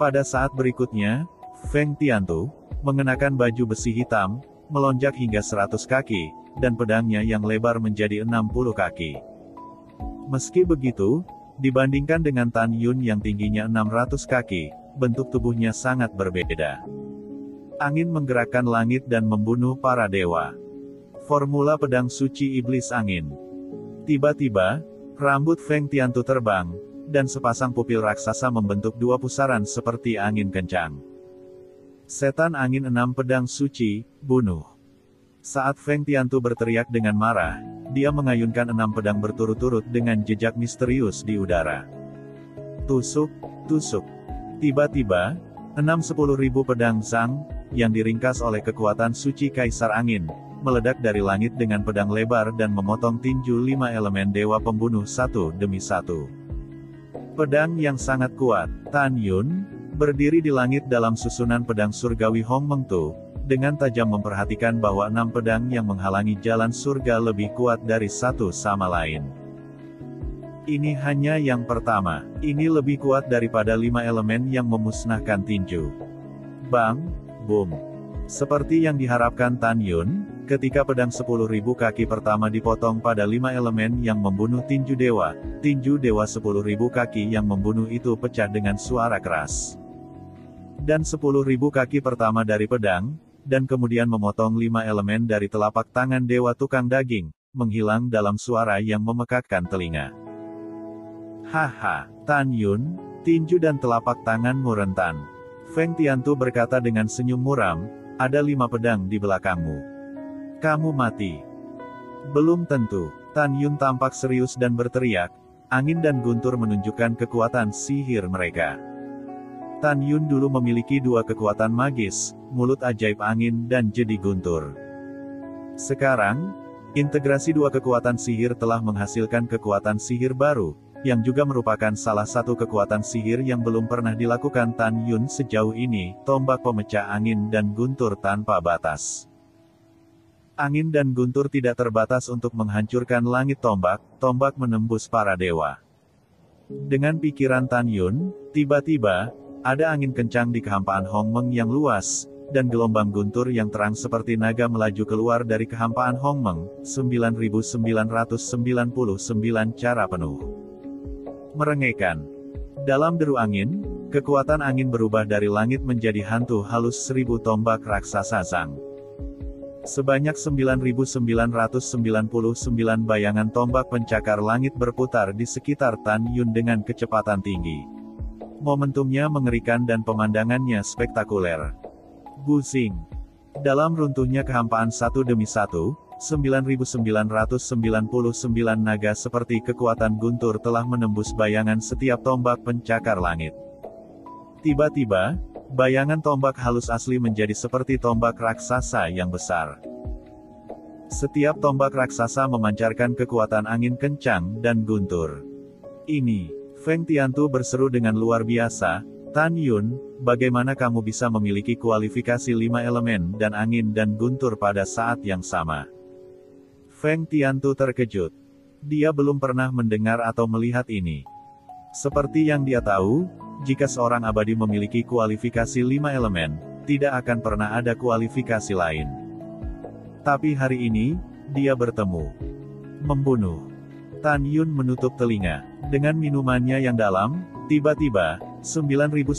Pada saat berikutnya, Feng Tiantu, mengenakan baju besi hitam, melonjak hingga 100 kaki, dan pedangnya yang lebar menjadi 60 kaki. Meski begitu, dibandingkan dengan Tan Yun yang tingginya 600 kaki, bentuk tubuhnya sangat berbeda. Angin menggerakkan langit dan membunuh para dewa. Formula pedang suci iblis angin. Tiba-tiba, rambut Feng Tiantu terbang, dan sepasang pupil raksasa membentuk 2 pusaran seperti angin kencang. Setan angin 6 pedang suci, bunuh. Saat Feng Tiantu berteriak dengan marah, dia mengayunkan 6 pedang berturut-turut dengan jejak misterius di udara. Tusuk, tusuk. Tiba-tiba, 10.000 pedang Zhang, yang diringkas oleh kekuatan suci Kaisar Angin, meledak dari langit dengan pedang lebar dan memotong tinju 5 elemen dewa pembunuh satu demi satu. Pedang yang sangat kuat, Tan Yun, berdiri di langit dalam susunan pedang surgawi Hongmengtu, dengan tajam memperhatikan bahwa 6 pedang yang menghalangi jalan surga lebih kuat dari satu sama lain. Ini hanya yang pertama, ini lebih kuat daripada 5 elemen yang memusnahkan tinju. Bang, boom. Seperti yang diharapkan Tan Yun, ketika pedang 10.000 kaki pertama dipotong pada 5 elemen yang membunuh tinju dewa 10.000 kaki yang membunuh itu pecah dengan suara keras. Dan 10.000 kaki pertama dari pedang, dan kemudian memotong 5 elemen dari telapak tangan dewa tukang daging, menghilang dalam suara yang memekakkan telinga. Haha, Tan Yun, tinju dan telapak tanganmu rentan. Feng Tiantu berkata dengan senyum muram, ada 5 pedang di belakangmu. Kamu mati. Belum tentu. Tan Yun tampak serius dan berteriak, angin dan guntur menunjukkan kekuatan sihir mereka. Tan Yun dulu memiliki 2 kekuatan magis, mulut ajaib angin dan jedi guntur. Sekarang, integrasi 2 kekuatan sihir telah menghasilkan kekuatan sihir baru, yang juga merupakan salah satu kekuatan sihir yang belum pernah dilakukan Tan Yun sejauh ini, tombak pemecah angin dan guntur tanpa batas. Angin dan guntur tidak terbatas untuk menghancurkan langit tombak, tombak menembus para dewa. Dengan pikiran Tan Yun, tiba-tiba, ada angin kencang di kehampaan Hongmeng yang luas, dan gelombang guntur yang terang seperti naga melaju keluar dari kehampaan Hongmeng, 9.999 cara penuh. Merengekkan. Dalam deru angin, kekuatan angin berubah dari langit menjadi hantu halus 1000 tombak raksasa Zhang. Sebanyak 9.999 bayangan tombak pencakar langit berputar di sekitar Tan Yun dengan kecepatan tinggi. Momentumnya mengerikan dan pemandangannya spektakuler. Buzzing. Dalam runtuhnya kehampaan satu demi satu, 9.999 naga seperti kekuatan guntur telah menembus bayangan setiap tombak pencakar langit. Tiba-tiba, bayangan tombak halus asli menjadi seperti tombak raksasa yang besar. Setiap tombak raksasa memancarkan kekuatan angin kencang dan guntur. Ini, Feng Tiantu berseru dengan luar biasa, Tan Yun, bagaimana kamu bisa memiliki kualifikasi 5 elemen dan angin dan guntur pada saat yang sama? Feng Tiantu terkejut. Dia belum pernah mendengar atau melihat ini. Seperti yang dia tahu, jika seorang abadi memiliki kualifikasi 5 elemen, tidak akan pernah ada kualifikasi lain. Tapi hari ini, dia bertemu. Membunuh. Tan Yun menutup telinga. Dengan minumannya yang dalam, tiba-tiba, 9.999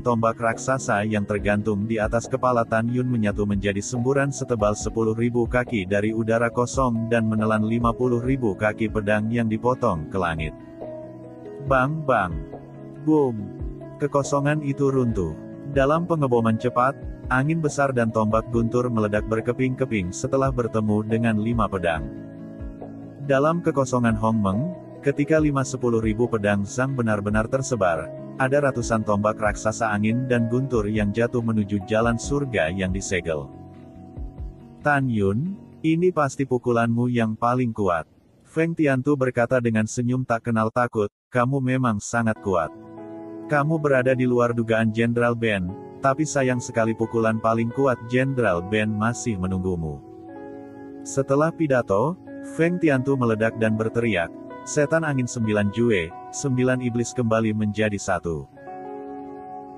tombak raksasa yang tergantung di atas kepala Tan Yun menyatu menjadi semburan setebal 10.000 kaki dari udara kosong dan menelan 50.000 kaki pedang yang dipotong ke langit. Bang bang. Boom. Kekosongan itu runtuh. Dalam pengeboman cepat, angin besar dan tombak guntur meledak berkeping-keping setelah bertemu dengan 5 pedang. Dalam kekosongan Hong Meng, ketika 5-10 ribu pedang Zhang benar-benar tersebar, ada ratusan tombak raksasa angin dan guntur yang jatuh menuju jalan surga yang disegel. Tan Yun, ini pasti pukulanmu yang paling kuat. Feng Tiantu berkata dengan senyum tak kenal takut, kamu memang sangat kuat. Kamu berada di luar dugaan Jenderal Ben, tapi sayang sekali pukulan paling kuat Jenderal Ben masih menunggumu. Setelah pidato, Feng Tiantu meledak dan berteriak, setan angin 9 Jue, 9 iblis kembali menjadi satu.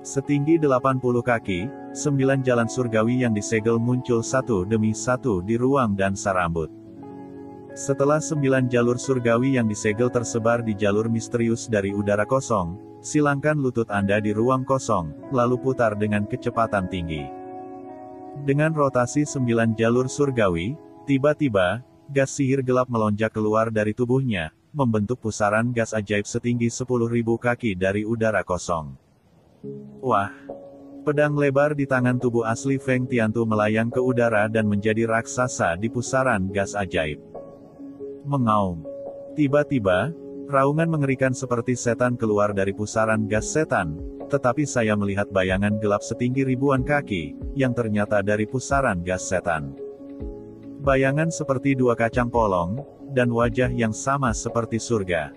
Setinggi 80 kaki, 9 jalan surgawi yang disegel muncul satu demi satu di ruang dansa rambut. Setelah 9 jalur surgawi yang disegel tersebar di jalur misterius dari udara kosong, silangkan lutut Anda di ruang kosong, lalu putar dengan kecepatan tinggi. Dengan rotasi 9 jalur surgawi, tiba-tiba, gas sihir gelap melonjak keluar dari tubuhnya, membentuk pusaran gas ajaib setinggi 10.000 kaki dari udara kosong. Wah! Pedang lebar di tangan tubuh asli Feng Tiantu melayang ke udara dan menjadi raksasa di pusaran gas ajaib. Mengaum. Tiba-tiba, raungan mengerikan seperti setan keluar dari pusaran gas setan, tetapi saya melihat bayangan gelap setinggi ribuan kaki, yang ternyata dari pusaran gas setan. Bayangan seperti dua kacang polong, dan wajah yang sama seperti surga.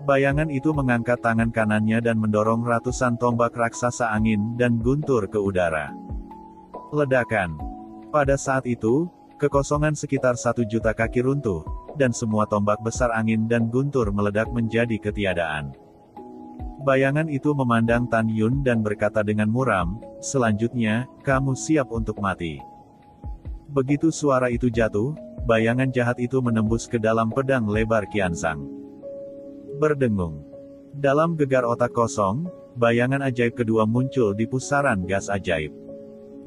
Bayangan itu mengangkat tangan kanannya dan mendorong ratusan tombak raksasa angin dan guntur ke udara. Ledakan. Pada saat itu, kekosongan sekitar 1 juta kaki runtuh, dan semua tombak besar angin dan guntur meledak menjadi ketiadaan. Bayangan itu memandang Tan Yun dan berkata dengan muram, selanjutnya, kamu siap untuk mati. Begitu suara itu jatuh, bayangan jahat itu menembus ke dalam pedang lebar Qiansang. Berdengung. Dalam gegar otak kosong, bayangan ajaib kedua muncul di pusaran gas ajaib.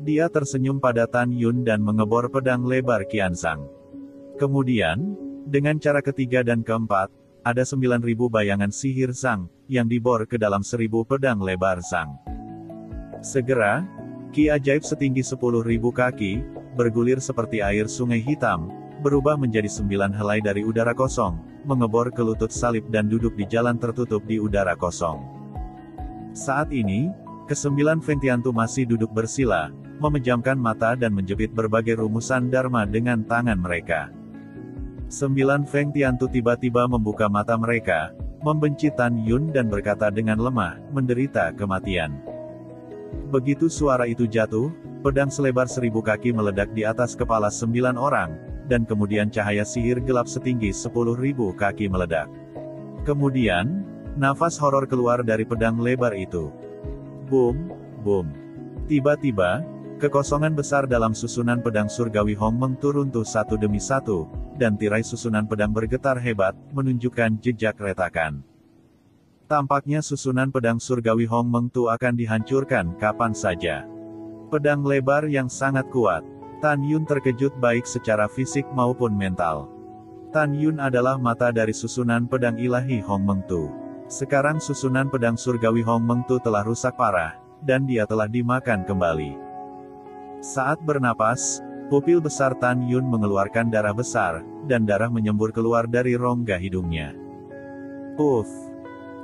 Dia tersenyum pada Tan Yun dan mengebor pedang lebar Qiansang. Kemudian, dengan cara ketiga dan keempat, ada 9.000 bayangan sihir Zhang, yang dibor ke dalam 1.000 pedang lebar Zhang. Segera, ki ajaib setinggi 10.000 kaki, bergulir seperti air sungai hitam, berubah menjadi 9 helai dari udara kosong, mengebor ke lutut salib dan duduk di jalan tertutup di udara kosong. Saat ini, ke-9 Feng Tiantu masih duduk bersila, memejamkan mata dan menjepit berbagai rumusan Dharma dengan tangan mereka. 9 Feng Tiantu tiba-tiba membuka mata mereka, membenci Tan Yun dan berkata dengan lemah, menderita kematian. Begitu suara itu jatuh, pedang selebar 1.000 kaki meledak di atas kepala 9 orang, dan kemudian cahaya sihir gelap setinggi 10.000 kaki meledak. Kemudian, nafas horor keluar dari pedang lebar itu. Boom, boom. Tiba-tiba, kekosongan besar dalam susunan pedang surgawi Hong Meng runtuh satu demi satu, dan tirai susunan pedang bergetar hebat, menunjukkan jejak retakan. Tampaknya susunan pedang surgawi Hong Meng akan dihancurkan kapan saja. Pedang lebar yang sangat kuat. Tan Yun terkejut baik secara fisik maupun mental. Tan Yun adalah mata dari susunan pedang ilahi Hong Meng Tu. Sekarang susunan pedang surgawi Hong Meng Tu telah rusak parah, dan dia telah dimakan kembali. Saat bernapas, pupil besar Tan Yun mengeluarkan darah besar, dan darah menyembur keluar dari rongga hidungnya. Uff!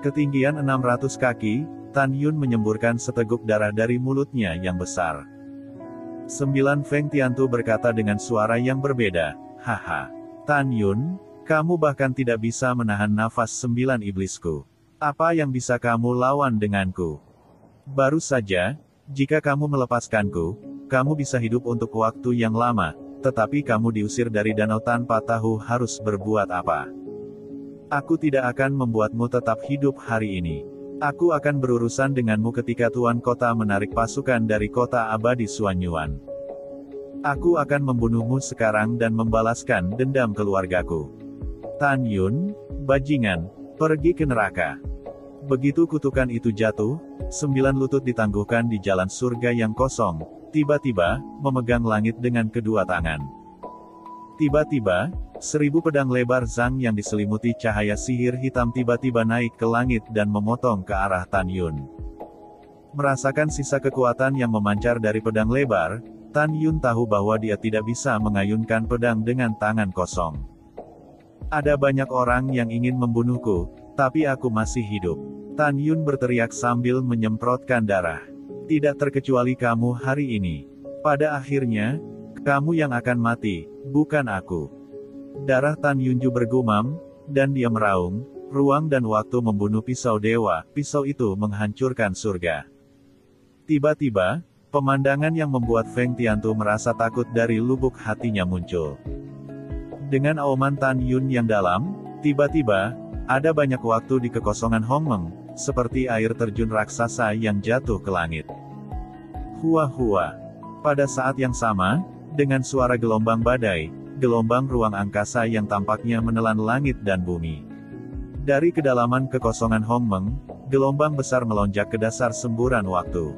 Ketinggian 600 kaki, Tan Yun menyemburkan seteguk darah dari mulutnya yang besar. 9 Feng Tiantu berkata dengan suara yang berbeda, haha. Tan Yun, kamu bahkan tidak bisa menahan nafas 9 iblisku. Apa yang bisa kamu lawan denganku? Baru saja, jika kamu melepaskanku, kamu bisa hidup untuk waktu yang lama, tetapi kamu diusir dari danau tanpa tahu harus berbuat apa. Aku tidak akan membuatmu tetap hidup hari ini. Aku akan berurusan denganmu ketika Tuan Kota menarik pasukan dari kota abadi Suanyuan. Aku akan membunuhmu sekarang dan membalaskan dendam keluargaku. Tan Yun, bajingan, pergi ke neraka. Begitu kutukan itu jatuh, 9 lutut ditangguhkan di jalan surga yang kosong, tiba-tiba, memegang langit dengan kedua tangan. Tiba-tiba, 1000 pedang lebar Zhang yang diselimuti cahaya sihir hitam tiba-tiba naik ke langit dan memotong ke arah Tan Yun. Merasakan sisa kekuatan yang memancar dari pedang lebar, Tan Yun tahu bahwa dia tidak bisa mengayunkan pedang dengan tangan kosong. Ada banyak orang yang ingin membunuhku, tapi aku masih hidup. Tan Yun berteriak sambil menyemprotkan darah. Tidak terkecuali kamu hari ini. Pada akhirnya, kamu yang akan mati, bukan aku. Darah Tan Yunju bergumam, dan dia meraung, ruang dan waktu membunuh pisau dewa, pisau itu menghancurkan surga. Tiba-tiba, pemandangan yang membuat Feng Tiantu merasa takut dari lubuk hatinya muncul. Dengan auman Tan Yun yang dalam, tiba-tiba, ada banyak waktu di kekosongan Hongmeng, seperti air terjun raksasa yang jatuh ke langit. Hua-hua. Pada saat yang sama, dengan suara gelombang badai, gelombang ruang angkasa yang tampaknya menelan langit dan bumi. Dari kedalaman kekosongan Hongmeng, gelombang besar melonjak ke dasar semburan waktu.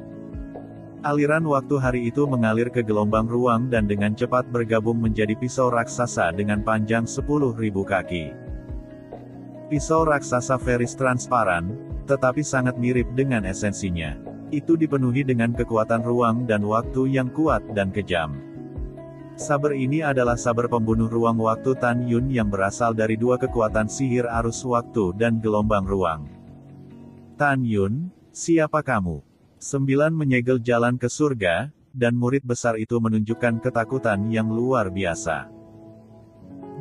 Aliran waktu hari itu mengalir ke gelombang ruang dan dengan cepat bergabung menjadi pisau raksasa dengan panjang 10.000 kaki. Pisau raksasa Feris transparan, tetapi sangat mirip dengan esensinya. Itu dipenuhi dengan kekuatan ruang dan waktu yang kuat dan kejam. Saber ini adalah saber pembunuh ruang waktu Tan Yun yang berasal dari dua kekuatan sihir arus waktu dan gelombang ruang. Tan Yun, siapa kamu? 9 menyegel jalan ke surga, dan murid besar itu menunjukkan ketakutan yang luar biasa.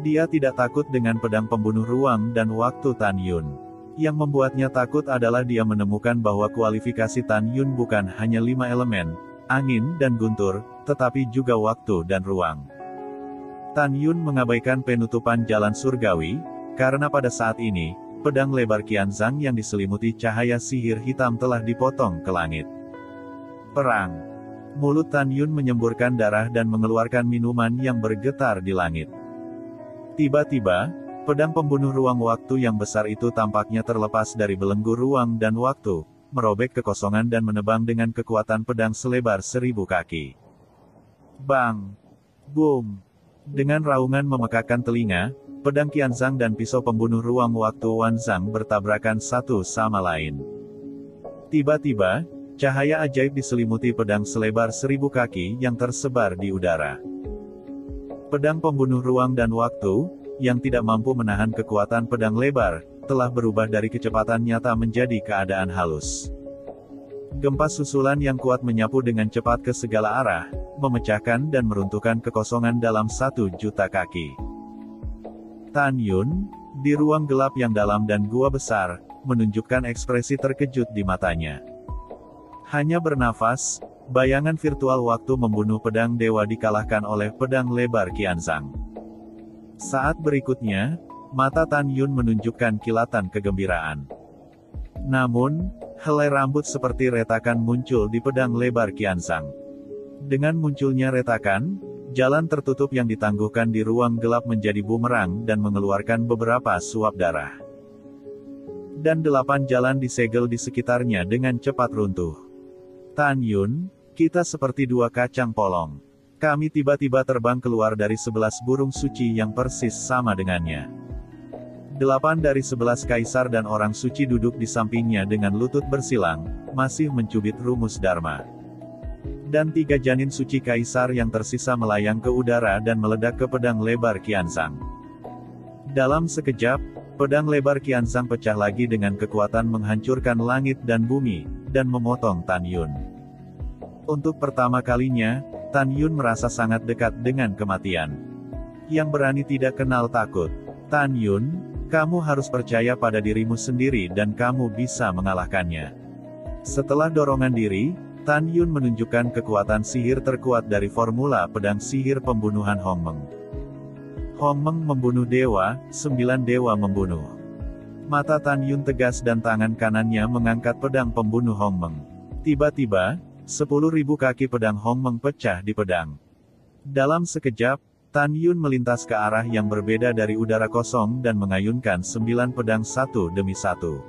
Dia tidak takut dengan pedang pembunuh ruang dan waktu Tan Yun. Yang membuatnya takut adalah dia menemukan bahwa kualifikasi Tan Yun bukan hanya 5 elemen, angin dan guntur, tetapi juga waktu dan ruang. Tan Yun mengabaikan penutupan jalan surgawi, karena pada saat ini, pedang lebar Qianzhang yang diselimuti cahaya sihir hitam telah dipotong ke langit. Perang. Mulut Tan Yun menyemburkan darah dan mengeluarkan minuman yang bergetar di langit. Tiba-tiba, pedang pembunuh ruang waktu yang besar itu tampaknya terlepas dari belenggu ruang dan waktu, merobek kekosongan dan menebang dengan kekuatan pedang selebar 1000 kaki. Bang! Boom! Dengan raungan memekakan telinga, pedang Qianzhang dan pisau pembunuh ruang waktu Wanzhang bertabrakan satu sama lain. Tiba-tiba, cahaya ajaib diselimuti pedang selebar 1000 kaki yang tersebar di udara. Pedang pembunuh ruang dan waktu, yang tidak mampu menahan kekuatan pedang lebar, telah berubah dari kecepatan nyata menjadi keadaan halus. Gempa susulan yang kuat menyapu dengan cepat ke segala arah, memecahkan dan meruntuhkan kekosongan dalam 1 juta kaki. Tan Yun, di ruang gelap yang dalam dan gua besar, menunjukkan ekspresi terkejut di matanya. Hanya bernafas, bayangan virtual waktu membunuh pedang dewa dikalahkan oleh pedang lebar Qianzhang. Saat berikutnya, mata Tan Yun menunjukkan kilatan kegembiraan. Namun, helai rambut seperti retakan muncul di pedang lebar Qianzhang. Dengan munculnya retakan, jalan tertutup yang ditangguhkan di ruang gelap menjadi bumerang dan mengeluarkan beberapa suap darah. Dan 8 jalan disegel di sekitarnya dengan cepat runtuh. Tan Yun, kita seperti 2 kacang polong. Kami tiba-tiba terbang keluar dari 11 burung suci yang persis sama dengannya. 8 dari 11 kaisar dan orang suci duduk di sampingnya dengan lutut bersilang, masih mencubit rumus Dharma. Dan 3 janin suci kaisar yang tersisa melayang ke udara dan meledak ke pedang lebar Qianzhang. Dalam sekejap, pedang lebar Qianzhang pecah lagi dengan kekuatan menghancurkan langit dan bumi, dan memotong Tan Yun. Untuk pertama kalinya, Tan Yun merasa sangat dekat dengan kematian. Yang berani tidak kenal takut. Tan Yun, kamu harus percaya pada dirimu sendiri dan kamu bisa mengalahkannya. Setelah dorongan diri, Tan Yun menunjukkan kekuatan sihir terkuat dari formula pedang sihir pembunuhan Hong Meng. Hong Meng membunuh dewa, 9 dewa membunuh. Mata Tan Yun tegas dan tangan kanannya mengangkat pedang pembunuh Hong Meng. Tiba-tiba, 10.000 kaki pedang Hong Meng pecah di pedang. Dalam sekejap, Tan Yun melintas ke arah yang berbeda dari udara kosong dan mengayunkan 9 pedang satu demi satu.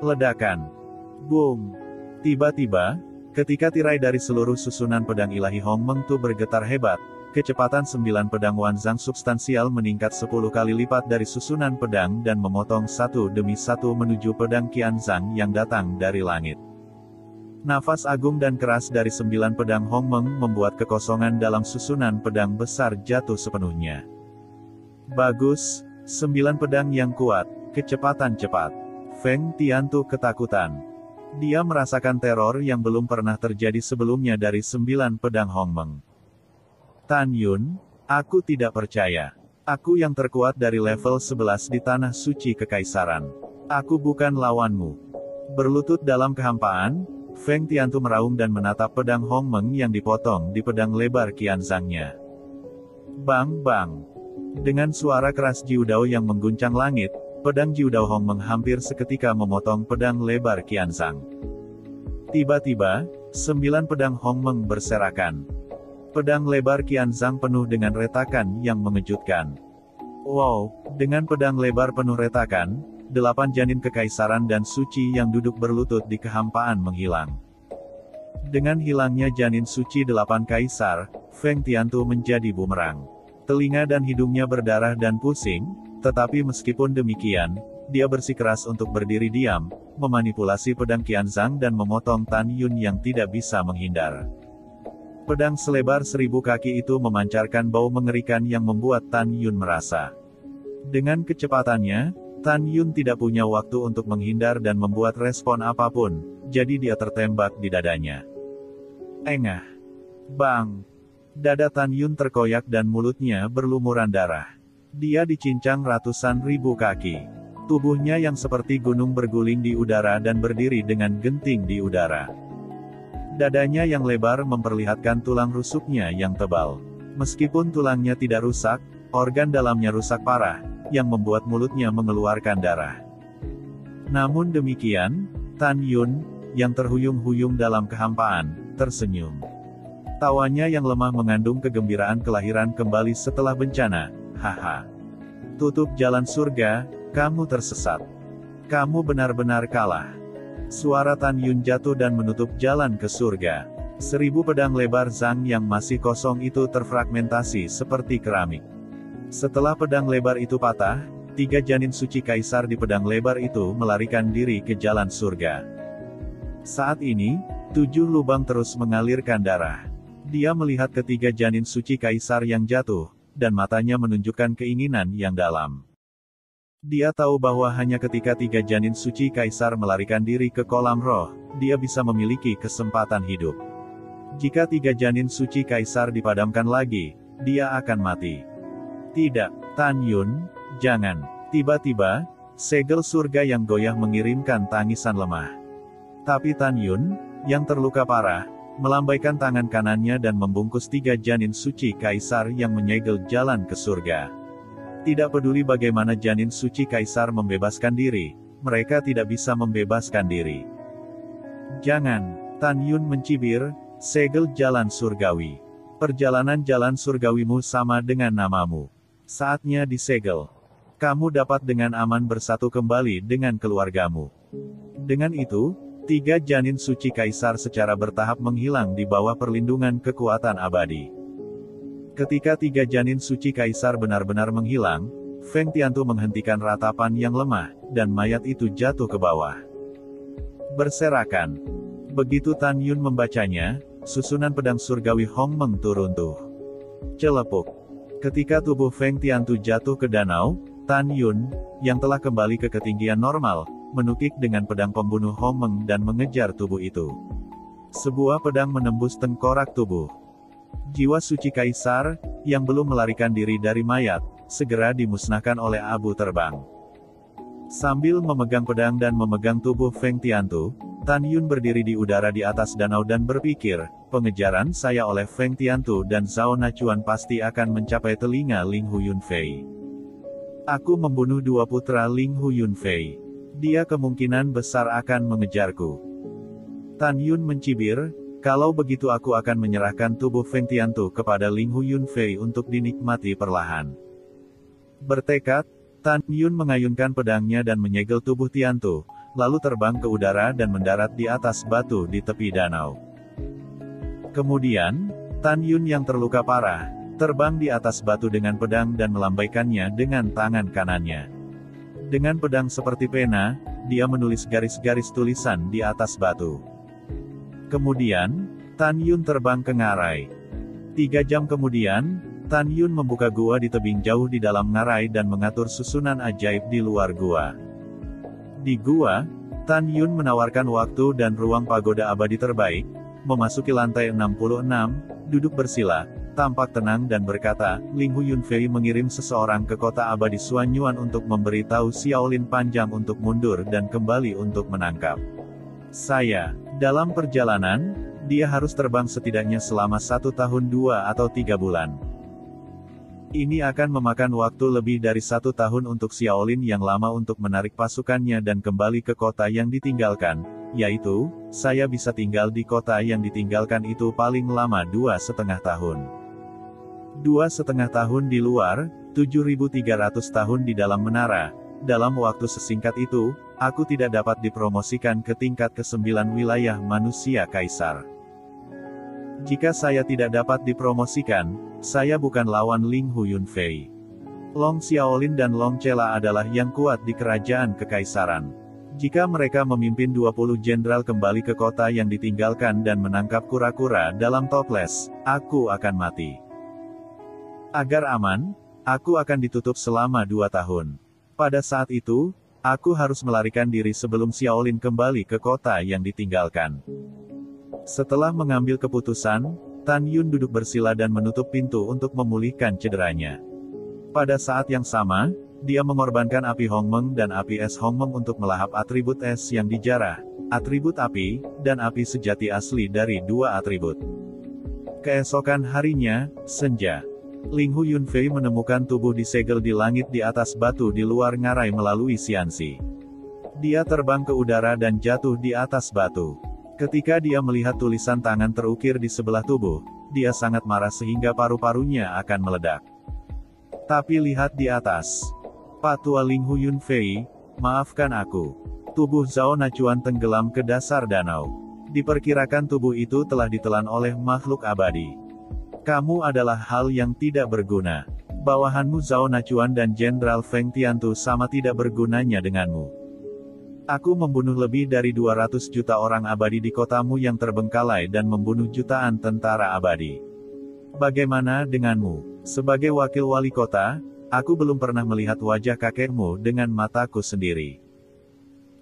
Ledakan. Boom. Tiba-tiba, ketika tirai dari seluruh susunan pedang ilahi Hong Meng Tu bergetar hebat, kecepatan 9 pedang Wanzang substansial meningkat 10 kali lipat dari susunan pedang dan memotong satu demi satu menuju pedang Qianzhang yang datang dari langit. Nafas agung dan keras dari 9 pedang Hong Meng membuat kekosongan dalam susunan pedang besar jatuh sepenuhnya. Bagus, 9 pedang yang kuat, kecepatan cepat. Feng Tiantu ketakutan. Dia merasakan teror yang belum pernah terjadi sebelumnya dari 9 pedang Hong Meng. Tan Yun, aku tidak percaya. Aku yang terkuat dari level 11 di Tanah Suci Kekaisaran. Aku bukan lawanmu. Berlutut dalam kehampaan, Feng Tiantu meraung dan menatap pedang Hong Meng yang dipotong di pedang lebar Qianzhang-nya. Bang bang. Dengan suara keras Jiudao yang mengguncang langit, pedang Jiudao Hong Meng hampir seketika memotong pedang lebar Qianzhang. Tiba-tiba, 9 pedang Hong Meng berserakan. Pedang lebar Qianzhang penuh dengan retakan yang mengejutkan. Wow, dengan pedang lebar penuh retakan, 8 janin kekaisaran dan suci yang duduk berlutut di kehampaan menghilang. Dengan hilangnya janin suci 8 kaisar, Feng Tiantu menjadi bumerang. Telinga dan hidungnya berdarah dan pusing, tetapi meskipun demikian, dia bersikeras untuk berdiri diam, memanipulasi pedang Qianzhang dan memotong Tan Yun yang tidak bisa menghindar. Pedang selebar 1000 kaki itu memancarkan bau mengerikan yang membuat Tan Yun merasa. Dengan kecepatannya, Tan Yun tidak punya waktu untuk menghindar dan membuat respon apapun, jadi dia tertembak di dadanya. Engah. Bang. Dada Tan Yun terkoyak dan mulutnya berlumuran darah. Dia dicincang ratusan ribu kaki. Tubuhnya yang seperti gunung berguling di udara dan berdiri dengan genting di udara. Dadanya yang lebar memperlihatkan tulang rusuknya yang tebal. Meskipun tulangnya tidak rusak, organ dalamnya rusak parah, yang membuat mulutnya mengeluarkan darah. Namun demikian, Tan Yun, yang terhuyung-huyung dalam kehampaan, tersenyum. Tawanya yang lemah mengandung kegembiraan kelahiran kembali setelah bencana. Haha. Tutup jalan surga, kamu tersesat. Kamu benar-benar kalah. Suara Tan Yun jatuh dan menutup jalan ke surga. 1000 pedang lebar Zhang yang masih kosong itu terfragmentasi seperti keramik. Setelah pedang lebar itu patah, 3 janin suci kaisar di pedang lebar itu melarikan diri ke jalan surga. Saat ini, 7 lubang terus mengalirkan darah. Dia melihat ketiga janin suci kaisar yang jatuh, dan matanya menunjukkan keinginan yang dalam. Dia tahu bahwa hanya ketika 3 janin suci kaisar melarikan diri ke kolam roh, dia bisa memiliki kesempatan hidup. Jika 3 janin suci kaisar dipadamkan lagi, dia akan mati. Tidak, Tan Yun, jangan. Tiba-tiba, segel surga yang goyah mengirimkan tangisan lemah. Tapi Tan Yun, yang terluka parah, melambaikan tangan kanannya dan membungkus 3 janin suci kaisar yang menyegel jalan ke surga. Tidak peduli bagaimana janin suci kaisar membebaskan diri, mereka tidak bisa membebaskan diri. Jangan, Tan Yun mencibir, segel jalan surgawi. Perjalanan jalan surgawimu sama dengan namamu. Saatnya disegel. Kamu dapat dengan aman bersatu kembali dengan keluargamu. Dengan itu, 3 janin suci kaisar secara bertahap menghilang di bawah perlindungan kekuatan abadi. Ketika 3 janin suci kaisar benar-benar menghilang, Feng Tiantu menghentikan ratapan yang lemah, dan mayat itu jatuh ke bawah. Berserakan. Begitu Tan Yun membacanya, susunan pedang surgawi Hong Meng turuntuh. Celepuk. Ketika tubuh Feng Tiantu jatuh ke danau, Tan Yun, yang telah kembali ke ketinggian normal, menukik dengan pedang pembunuh Hong Meng dan mengejar tubuh itu. Sebuah pedang menembus tengkorak tubuh. Jiwa suci kaisar, yang belum melarikan diri dari mayat, segera dimusnahkan oleh abu terbang. Sambil memegang pedang dan memegang tubuh Feng Tiantu, Tan Yun berdiri di udara di atas danau dan berpikir, pengejaran saya oleh Feng Tiantu dan Zhao Nachuan pasti akan mencapai telinga Ling Hu Yunfei. Aku membunuh dua putra Ling Hu Yunfei. Dia kemungkinan besar akan mengejarku. Tan Yun mencibir, kalau begitu aku akan menyerahkan tubuh Feng Tiantu kepada Ling Hu Yunfei untuk dinikmati perlahan. Bertekad, Tan Yun mengayunkan pedangnya dan menyegel tubuh Tiantu, lalu terbang ke udara dan mendarat di atas batu di tepi danau. Kemudian, Tan Yun yang terluka parah, terbang di atas batu dengan pedang dan melambaikannya dengan tangan kanannya. Dengan pedang seperti pena, dia menulis garis-garis tulisan di atas batu. Kemudian, Tan Yun terbang ke ngarai. 3 jam kemudian, Tan Yun membuka gua di tebing jauh di dalam ngarai dan mengatur susunan ajaib di luar gua. Di gua, Tan Yun menawarkan waktu dan ruang pagoda abadi terbaik, memasuki lantai 66, duduk bersila, tampak tenang dan berkata, Ling Hu Yunfei mengirim seseorang ke kota abadi Xuanyuan untuk memberitahu Xiaolin Panjang untuk mundur dan kembali untuk menangkap saya. Dalam perjalanan, dia harus terbang setidaknya selama 1 tahun 2 atau 3 bulan. Ini akan memakan waktu lebih dari 1 tahun untuk Xiaolin yang lama untuk menarik pasukannya dan kembali ke kota yang ditinggalkan, yaitu, saya bisa tinggal di kota yang ditinggalkan itu paling lama 2,5 tahun. 2,5 tahun di luar, 7.300 tahun di dalam menara. Dalam waktu sesingkat itu, aku tidak dapat dipromosikan ke tingkat ke-9 wilayah manusia kaisar. Jika saya tidak dapat dipromosikan, saya bukan lawan Ling Hu Yunfei. Long Xiaolin dan Long Chela adalah yang kuat di kerajaan kekaisaran. Jika mereka memimpin 20 jenderal kembali ke kota yang ditinggalkan dan menangkap kura-kura dalam toples, aku akan mati. Agar aman, aku akan ditutup selama 2 tahun. Pada saat itu, aku harus melarikan diri sebelum Xiaolin kembali ke kota yang ditinggalkan. Setelah mengambil keputusan, Tan Yun duduk bersila dan menutup pintu untuk memulihkan cederanya. Pada saat yang sama, dia mengorbankan api Hongmeng dan api es Hongmeng untuk melahap atribut es yang dijarah, atribut api, dan api sejati asli dari 2 atribut. Keesokan harinya, senja. Ling Hu Yunfei menemukan tubuh disegel di langit di atas batu di luar ngarai melalui Xianxi. Dia terbang ke udara dan jatuh di atas batu. Ketika dia melihat tulisan tangan terukir di sebelah tubuh, dia sangat marah sehingga paru-parunya akan meledak. Tapi lihat di atas. Patua Ling Hu Yunfei, maafkan aku. Tubuh Zhao Nachuan tenggelam ke dasar danau. Diperkirakan tubuh itu telah ditelan oleh makhluk abadi. Kamu adalah hal yang tidak berguna. Bawahanmu Zhao Nachuan dan Jenderal Feng Tiantu sama tidak bergunanya denganmu. Aku membunuh lebih dari 200 juta orang abadi di kotamu yang terbengkalai dan membunuh jutaan tentara abadi. Bagaimana denganmu? Sebagai wakil wali kota, aku belum pernah melihat wajah kakekmu dengan mataku sendiri.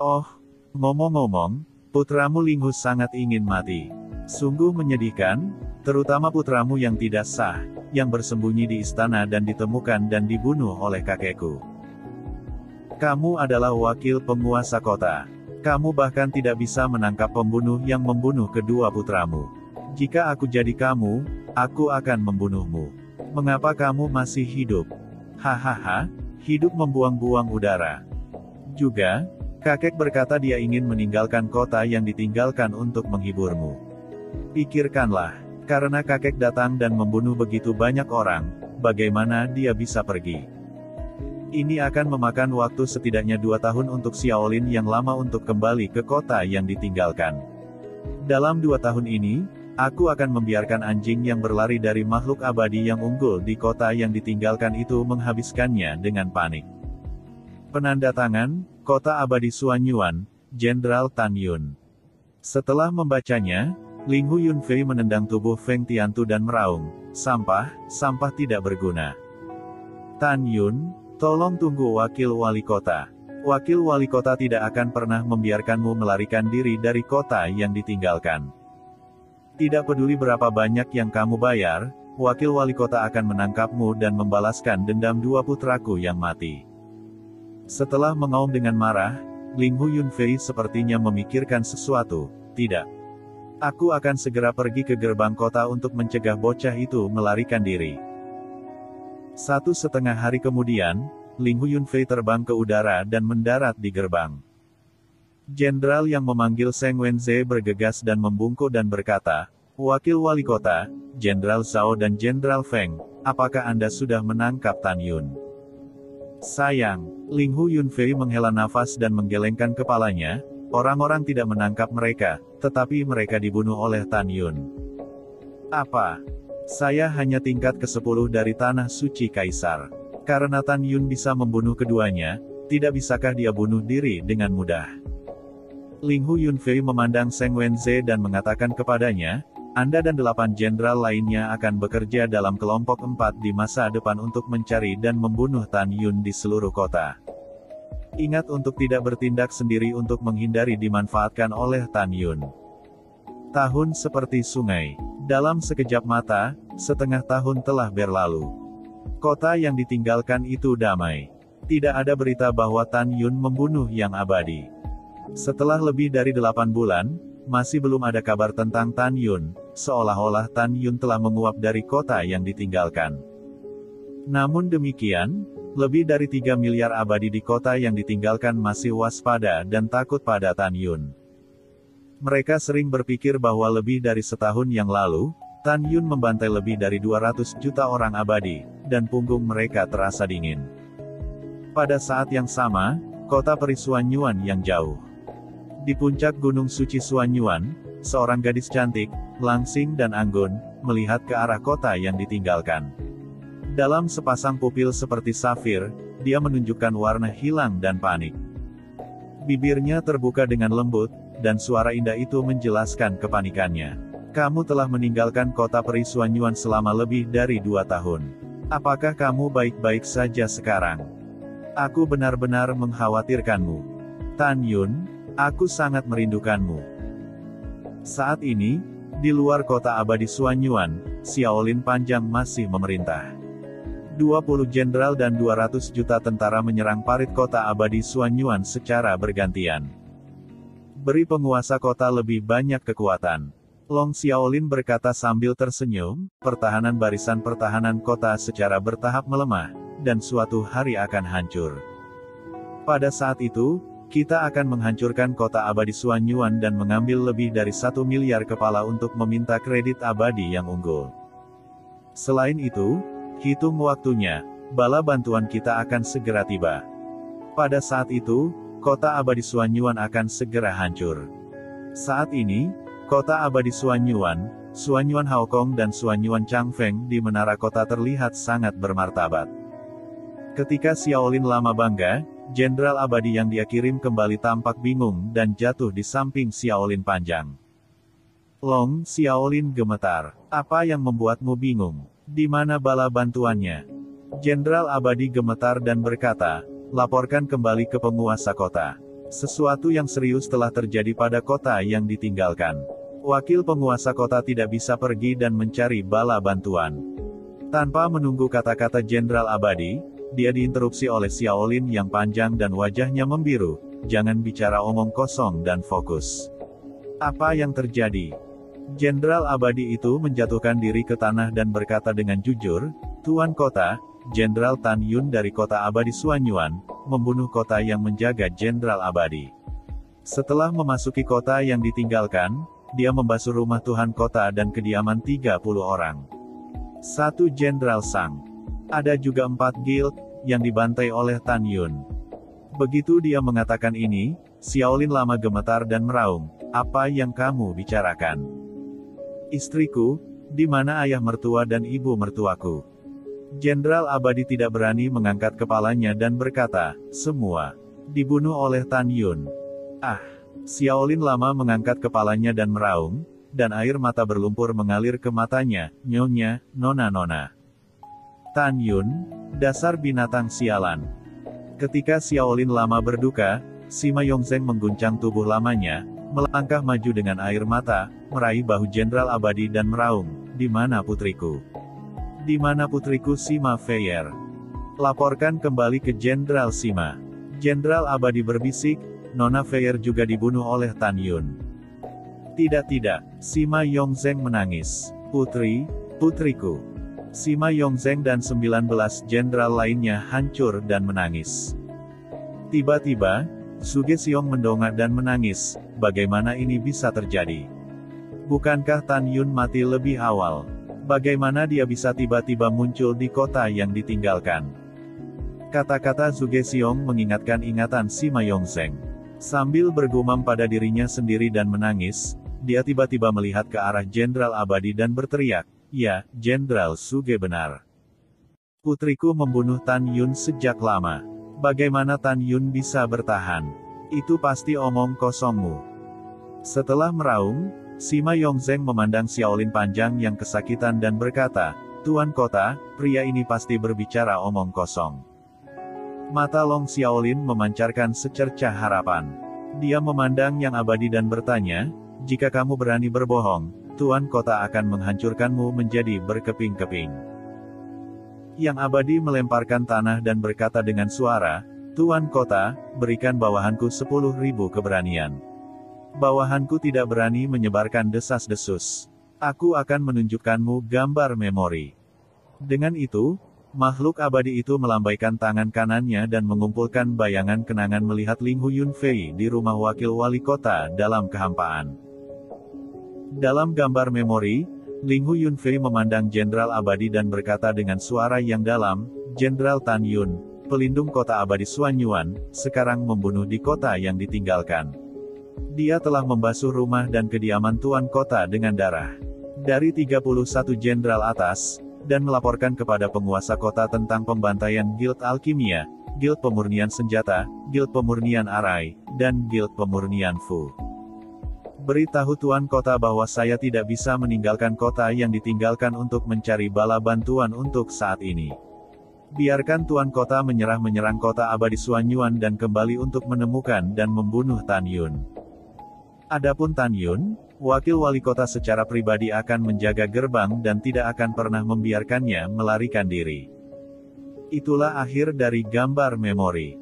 Oh, ngomong-ngomong, putramu Ling Hu sangat ingin mati. Sungguh menyedihkan, terutama putramu yang tidak sah, yang bersembunyi di istana dan ditemukan dan dibunuh oleh kakekku. Kamu adalah wakil penguasa kota. Kamu bahkan tidak bisa menangkap pembunuh yang membunuh kedua putramu. Jika aku jadi kamu, aku akan membunuhmu. Mengapa kamu masih hidup? Hahaha, hidup membuang-buang udara. Juga, kakek berkata dia ingin meninggalkan kota yang ditinggalkan untuk menghiburmu. Pikirkanlah, karena kakek datang dan membunuh begitu banyak orang, bagaimana dia bisa pergi? Ini akan memakan waktu setidaknya 2 tahun untuk Xiaolin yang lama untuk kembali ke kota yang ditinggalkan. Dalam 2 tahun ini, aku akan membiarkan anjing yang berlari dari makhluk abadi yang unggul di kota yang ditinggalkan itu menghabiskannya dengan panik. Penanda tangan, Kota Abadi Xuanyuan, Jenderal Tan Yun. Setelah membacanya, Ling Hu Yunfei menendang tubuh Feng Tiantu dan meraung, sampah tidak berguna. Tan Yun, tolong tunggu wakil wali kota. Wakil wali kota tidak akan pernah membiarkanmu melarikan diri dari kota yang ditinggalkan. Tidak peduli berapa banyak yang kamu bayar, wakil wali kota akan menangkapmu dan membalaskan dendam dua putraku yang mati. Setelah mengaum dengan marah, Ling Hu Yunfei sepertinya memikirkan sesuatu. Tidak. Aku akan segera pergi ke gerbang kota untuk mencegah bocah itu melarikan diri. 1,5 hari kemudian, Ling Hu Yunfei terbang ke udara dan mendarat di gerbang. Jenderal yang memanggil Seng Wenze bergegas dan membungkuk dan berkata, "Wakil wali kota, Jenderal Zhao dan Jenderal Feng, apakah Anda sudah menangkap Tan Yun?" Sayang, Ling Hu Yunfei menghela nafas dan menggelengkan kepalanya. Orang-orang tidak menangkap mereka, tetapi mereka dibunuh oleh Tan Yun. Apa? Saya hanya tingkat ke-10 dari Tanah Suci Kaisar. Karena Tan Yun bisa membunuh keduanya, tidak bisakah dia bunuh diri dengan mudah? Ling Hu Yunfei memandang Seng Wenze dan mengatakan kepadanya, "Anda dan 8 jenderal lainnya akan bekerja dalam kelompok 4 di masa depan untuk mencari dan membunuh Tan Yun di seluruh kota. Ingat untuk tidak bertindak sendiri untuk menghindari dimanfaatkan oleh Tan Yun." Tahun seperti sungai. Dalam sekejap mata, setengah tahun telah berlalu. Kota yang ditinggalkan itu damai. Tidak ada berita bahwa Tan Yun membunuh Yang Abadi. Setelah lebih dari 8 bulan, masih belum ada kabar tentang Tan Yun, seolah-olah Tan Yun telah menguap dari kota yang ditinggalkan. Namun demikian, lebih dari 3 miliar abadi di kota yang ditinggalkan masih waspada dan takut pada Tan Yun. Mereka sering berpikir bahwa lebih dari setahun yang lalu, Tan Yun membantai lebih dari 200 juta orang abadi, dan punggung mereka terasa dingin. Pada saat yang sama, kota peri Suanyuan yang jauh. Di puncak Gunung Suci Suanyuan, seorang gadis cantik, langsing dan anggun, melihat ke arah kota yang ditinggalkan. Dalam sepasang pupil seperti safir, dia menunjukkan warna hilang dan panik. Bibirnya terbuka dengan lembut, dan suara indah itu menjelaskan kepanikannya. "Kamu telah meninggalkan kota peri Suanyuan selama lebih dari 2 tahun. Apakah kamu baik-baik saja sekarang? Aku benar-benar mengkhawatirkanmu. Tan Yun, aku sangat merindukanmu." Saat ini, di luar kota abadi Suanyuan, Xiaolin Panjang masih memerintah. 20 jenderal dan 200 juta tentara menyerang parit kota abadi Suanyuan secara bergantian. "Beri penguasa kota lebih banyak kekuatan." Long Xiaolin berkata sambil tersenyum, "Pertahanan barisan pertahanan kota secara bertahap melemah, dan suatu hari akan hancur. Pada saat itu, kita akan menghancurkan kota abadi Suanyuan dan mengambil lebih dari 1 miliar kepala untuk meminta kredit abadi yang unggul. Selain itu, hitung waktunya, bala bantuan kita akan segera tiba. Pada saat itu, kota abadi Suanyuan akan segera hancur." Saat ini, kota abadi Suanyuan, Suanyuan Haokong dan Suanyuan Changfeng di menara kota terlihat sangat bermartabat. Ketika Xiaolin Lama bangga, jenderal abadi yang dia kirim kembali tampak bingung dan jatuh di samping Xiaolin Panjang. Long Xiaolin gemetar. "Apa yang membuatmu bingung? Di mana bala bantuannya?" Jenderal abadi gemetar dan berkata, "Laporkan kembali ke penguasa kota. Sesuatu yang serius telah terjadi pada kota yang ditinggalkan. Wakil penguasa kota tidak bisa pergi dan mencari bala bantuan." Tanpa menunggu kata-kata jenderal abadi, dia diinterupsi oleh Xiaolin yang panjang dan wajahnya membiru. "Jangan bicara omong kosong dan fokus. Apa yang terjadi?" Jenderal abadi itu menjatuhkan diri ke tanah dan berkata dengan jujur, "Tuan kota, Jenderal Tan Yun dari kota abadi Suanyuan, membunuh kota yang menjaga jenderal abadi. Setelah memasuki kota yang ditinggalkan, dia membasuh rumah Tuhan kota dan kediaman 30 orang. 1 jenderal Sang. Ada juga 4 guild, yang dibantai oleh Tan Yun." Begitu dia mengatakan ini, Xiaolin Lama gemetar dan meraung, "Apa yang kamu bicarakan? Istriku, di mana ayah mertua dan ibu mertuaku?" Jenderal abadi tidak berani mengangkat kepalanya dan berkata, "Semua dibunuh oleh Tan Yun." "Ah!" Xiaolin Lama mengangkat kepalanya dan meraung, dan air mata berlumpur mengalir ke matanya. "Nyonya, nona-nona. Tan Yun, dasar binatang sialan." Ketika Xiaolin Lama berduka, Sima Yongzheng mengguncang tubuh lamanya, melangkah maju dengan air mata, meraih bahu Jenderal Abadi dan meraung, "Di mana putriku? Di mana putriku Sima Feier? Laporkan kembali ke Jenderal Sima." Jenderal Abadi berbisik, "Nona Feier juga dibunuh oleh Tan Yun." "Tidak, Sima Yongzheng menangis. Putriku." Sima Yongzheng dan 19 jenderal lainnya hancur dan menangis. Tiba-tiba, Suge Xiong mendongak dan menangis. Bagaimana ini bisa terjadi? Bukankah Tan Yun mati lebih awal? Bagaimana dia bisa tiba-tiba muncul di kota yang ditinggalkan? Kata-kata Suge Xiong mengingatkan ingatan Sima Yongzheng. Sambil bergumam pada dirinya sendiri dan menangis, dia tiba-tiba melihat ke arah Jenderal Abadi dan berteriak, "Ya, Jenderal Suge benar. Putriku membunuh Tan Yun sejak lama. Bagaimana Tan Yun bisa bertahan? Itu pasti omong kosongmu." Setelah meraung, Sima Yongzheng memandang Xiaolin Panjang yang kesakitan dan berkata, "Tuan Kota, pria ini pasti berbicara omong kosong." Mata Long Xiaolin memancarkan secercah harapan. Dia memandang Yang Abadi dan bertanya, "Jika kamu berani berbohong, Tuan Kota akan menghancurkanmu menjadi berkeping-keping." Yang Abadi melemparkan tanah dan berkata dengan suara, "Tuan Kota, berikan bawahanku 10.000 keberanian. Bawahanku tidak berani menyebarkan desas-desus. Aku akan menunjukkanmu gambar memori." Dengan itu, makhluk abadi itu melambaikan tangan kanannya dan mengumpulkan bayangan kenangan melihat Ling Hu Yunfei di rumah wakil wali kota dalam kehampaan. Dalam gambar memori, Ling Hu Yunfei memandang Jenderal Abadi dan berkata dengan suara yang dalam, "Jenderal Tan Yun, pelindung kota abadi Xuanyuan, sekarang membunuh di kota yang ditinggalkan. Dia telah membasuh rumah dan kediaman tuan kota dengan darah dari 31 jenderal atas, dan melaporkan kepada penguasa kota tentang pembantaian Guild Alkimia, Guild Pemurnian Senjata, Guild Pemurnian Arai, dan Guild Pemurnian Fu. Beritahu tuan kota bahwa saya tidak bisa meninggalkan kota yang ditinggalkan untuk mencari bala bantuan untuk saat ini. Biarkan tuan kota menyerang kota abadi Xuanyuan dan kembali untuk menemukan dan membunuh Tan Yun. Adapun Tan Yun, wakil wali kota secara pribadi akan menjaga gerbang dan tidak akan pernah membiarkannya melarikan diri." Itulah akhir dari gambar memori.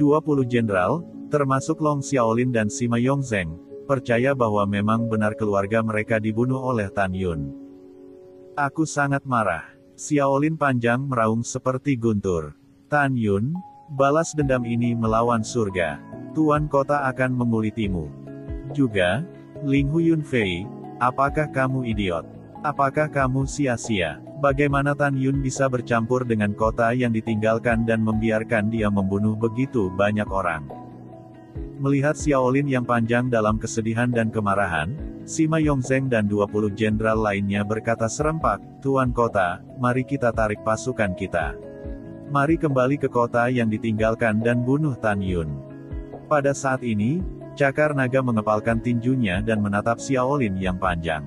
20 jenderal, termasuk Long Xiaolin dan Sima Yongzheng, percaya bahwa memang benar keluarga mereka dibunuh oleh Tan Yun. "Aku sangat marah." Xiaolin Panjang meraung seperti guntur. "Tan Yun, balas dendam ini melawan surga. Tuan kota akan mengulitimu. Juga, Ling Hu Yunfei, apakah kamu idiot? Apakah kamu sia-sia? Bagaimana Tan Yun bisa bercampur dengan kota yang ditinggalkan dan membiarkan dia membunuh begitu banyak orang?" Melihat Xiaolin yang panjang dalam kesedihan dan kemarahan, Sima Yongzheng dan 20 jenderal lainnya berkata serempak, "Tuan kota, mari kita tarik pasukan kita. Mari kembali ke kota yang ditinggalkan dan bunuh Tan Yun." Pada saat ini, Cakar Naga mengepalkan tinjunya dan menatap Xiaolin yang panjang.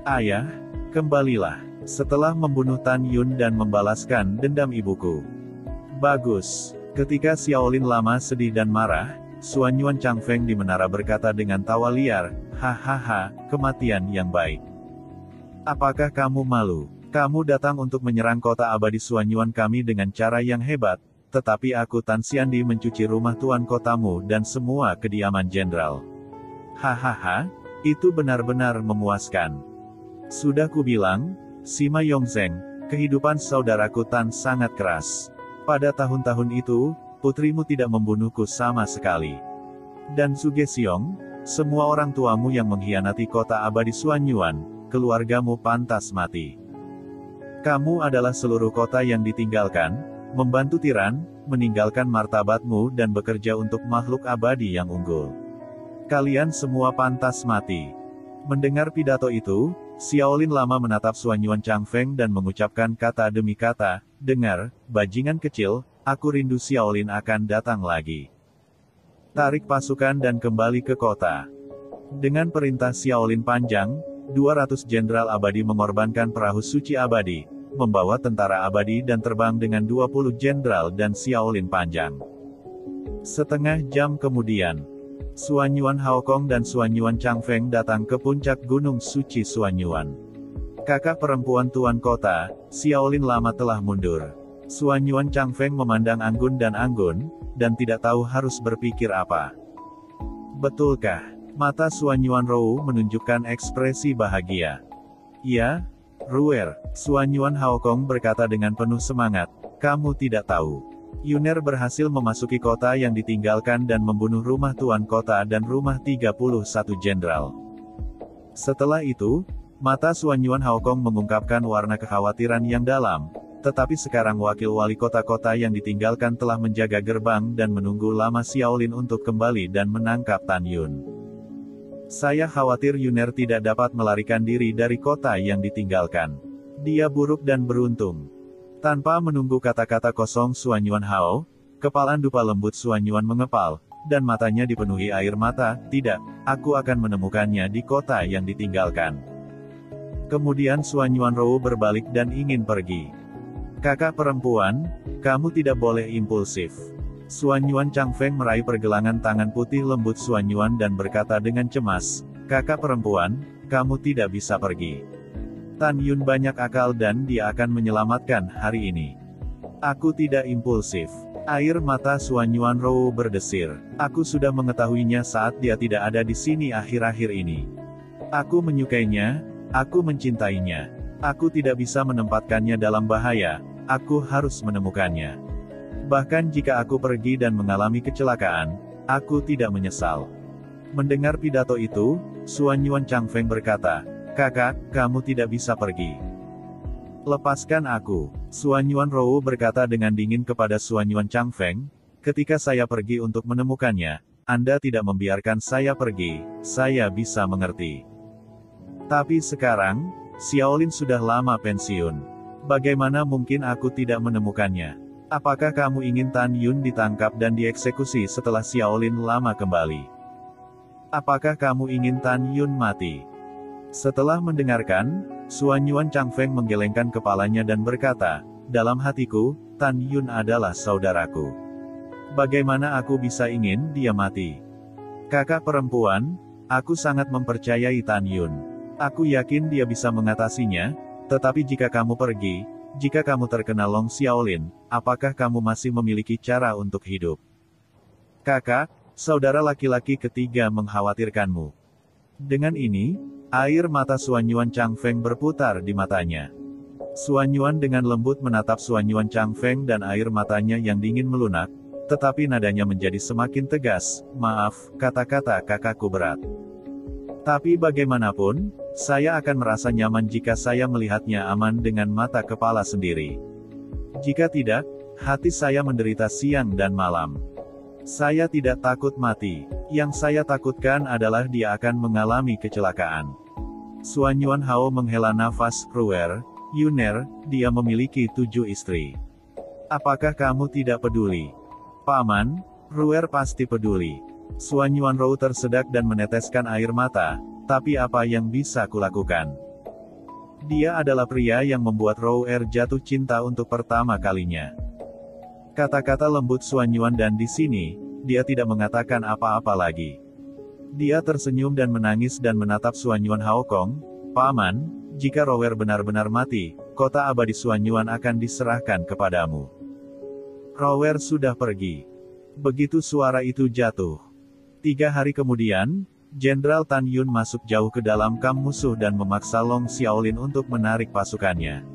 "Ayah, kembalilah. Setelah membunuh Tan Yun dan membalaskan dendam ibuku." "Bagus." Ketika Xiaolin lama sedih dan marah, Xuanyuan Changfeng di menara berkata dengan tawa liar, "Hahaha, kematian yang baik. Apakah kamu malu? Kamu datang untuk menyerang kota abadi Xuanyuan kami dengan cara yang hebat, tetapi aku Tan Xiandi mencuci rumah tuan kotamu dan semua kediaman jenderal. Hahaha, itu benar-benar memuaskan. Sudah kubilang, Sima Yongzheng, kehidupan saudaraku Tan sangat keras. Pada tahun-tahun itu, putrimu tidak membunuhku sama sekali. Dan Suge Xiong, semua orang tuamu yang mengkhianati kota abadi Xuanyuan, keluargamu pantas mati. Kamu adalah seluruh kota yang ditinggalkan, membantu tiran, meninggalkan martabatmu dan bekerja untuk makhluk abadi yang unggul. Kalian semua pantas mati." Mendengar pidato itu, Xiaolin lama menatap Xuanyuan Changfeng dan mengucapkan kata demi kata, "Dengar, bajingan kecil, aku rindu Xiaolin akan datang lagi. Tarik pasukan dan kembali ke kota." Dengan perintah Xiaolin Panjang, 200 jenderal abadi mengorbankan perahu suci abadi, membawa tentara abadi dan terbang dengan 20 jenderal dan Xiaolin Panjang. Setengah jam kemudian, Suanyuan Haokong dan Suanyuan Changfeng datang ke puncak Gunung Suci Suanyuan. Kakak perempuan Tuan Kota, Xiaolin lama telah mundur. Suanyuan Changfeng memandang Anggun, dan tidak tahu harus berpikir apa. Betulkah? Mata Suanyuan Rou menunjukkan ekspresi bahagia. Ya, Ruer, Suanyuan Haokong berkata dengan penuh semangat, kamu tidak tahu. Yuner berhasil memasuki kota yang ditinggalkan dan membunuh rumah Tuan Kota dan rumah 31 jenderal. Setelah itu, mata Suanyuan Haokong mengungkapkan warna kekhawatiran yang dalam, tetapi sekarang wakil wali kota-kota yang ditinggalkan telah menjaga gerbang dan menunggu lama Xiaolin untuk kembali dan menangkap Tan Yun. Saya khawatir Yuner tidak dapat melarikan diri dari kota yang ditinggalkan. Dia buruk dan beruntung. Tanpa menunggu kata-kata kosong Suanyuan Hao, kepala dupa lembut Suanyuan mengepal, dan matanya dipenuhi air mata. Tidak, aku akan menemukannya di kota yang ditinggalkan. Kemudian Suanyuan Rou berbalik dan ingin pergi. Kakak perempuan, kamu tidak boleh impulsif. Suanyuan Changfeng meraih pergelangan tangan putih lembut Suanyuan dan berkata dengan cemas, kakak perempuan, kamu tidak bisa pergi. Tan Yun banyak akal dan dia akan menyelamatkan hari ini. Aku tidak impulsif. Air mata Suanyuan Rou berdesir. Aku sudah mengetahuinya saat dia tidak ada di sini akhir-akhir ini. Aku menyukainya, aku mencintainya. Aku tidak bisa menempatkannya dalam bahaya, aku harus menemukannya. Bahkan jika aku pergi dan mengalami kecelakaan, aku tidak menyesal. Mendengar pidato itu, Suanyuan Changfeng berkata, kakak, kamu tidak bisa pergi. Lepaskan aku. Suanyuan Rou berkata dengan dingin kepada Suanyuan Changfeng, ketika saya pergi untuk menemukannya, Anda tidak membiarkan saya pergi, saya bisa mengerti. Tapi sekarang, Xiaolin sudah lama pensiun. Bagaimana mungkin aku tidak menemukannya? Apakah kamu ingin Tan Yun ditangkap dan dieksekusi setelah Xiaolin lama kembali? Apakah kamu ingin Tan Yun mati? Setelah mendengarkan, Suanyuan Changfeng menggelengkan kepalanya dan berkata, dalam hatiku, Tan Yun adalah saudaraku. Bagaimana aku bisa ingin dia mati? Kakak perempuan, aku sangat mempercayai Tan Yun. Aku yakin dia bisa mengatasinya, tetapi jika kamu pergi, jika kamu terkena Long Xiaolin, apakah kamu masih memiliki cara untuk hidup? Kakak, saudara laki-laki ketiga mengkhawatirkanmu. Dengan ini, air mata Suanyuan Changfeng berputar di matanya. Suanyuan dengan lembut menatap Suanyuan Changfeng dan air matanya yang dingin melunak, tetapi nadanya menjadi semakin tegas, maaf, kata-kata kakakku berat. Tapi bagaimanapun, saya akan merasa nyaman jika saya melihatnya aman dengan mata kepala sendiri. Jika tidak, hati saya menderita siang dan malam. Saya tidak takut mati. Yang saya takutkan adalah dia akan mengalami kecelakaan. Suanyuan Hao menghela nafas. Ruer, Yuner, dia memiliki 7 istri. Apakah kamu tidak peduli? Paman, Ruer pasti peduli. Suanyuan Rou tersedak dan meneteskan air mata. Tapi apa yang bisa kulakukan? Dia adalah pria yang membuat Ruer jatuh cinta untuk pertama kalinya. Kata-kata lembut Suanyuan dan di sini, dia tidak mengatakan apa-apa lagi. Dia tersenyum dan menangis dan menatap Suanyuan Haokong. Paman, jika Ruer benar-benar mati, kota abadi Suanyuan akan diserahkan kepadamu. Ruer sudah pergi. Begitu suara itu jatuh. 3 hari kemudian, Jenderal Tan Yun masuk jauh ke dalam kamp musuh dan memaksa Long Xiaolin untuk menarik pasukannya.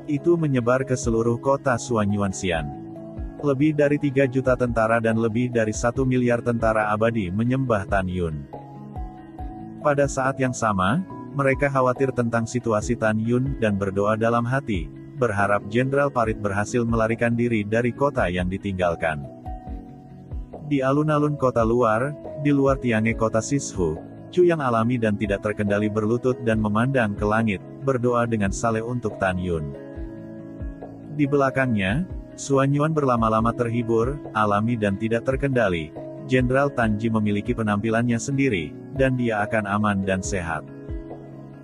Itu menyebar ke seluruh kota Suanyuan Xian. Lebih dari 3 juta tentara dan lebih dari 1 miliar tentara abadi menyembah Tan Yun. Pada saat yang sama, mereka khawatir tentang situasi Tan Yun dan berdoa dalam hati, berharap Jenderal Parit berhasil melarikan diri dari kota yang ditinggalkan. Di alun-alun kota luar, di luar tiangnya kota Sishu, Chu yang alami dan tidak terkendali berlutut dan memandang ke langit, berdoa dengan saleh untuk Tan Yun. Di belakangnya, Suanyuan berlama-lama terhibur, alami dan tidak terkendali. Jenderal Tanji memiliki penampilannya sendiri, dan dia akan aman dan sehat.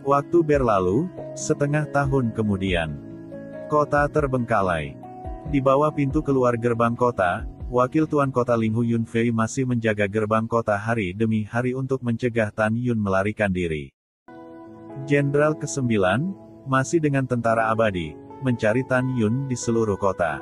Waktu berlalu, setengah tahun kemudian. Kota terbengkalai. Di bawah pintu keluar gerbang kota, wakil tuan kota Linghu Yunfei masih menjaga gerbang kota hari demi hari untuk mencegah Tan Yun melarikan diri. Jenderal ke-9, masih dengan tentara abadi, mencari Tan Yun di seluruh kota.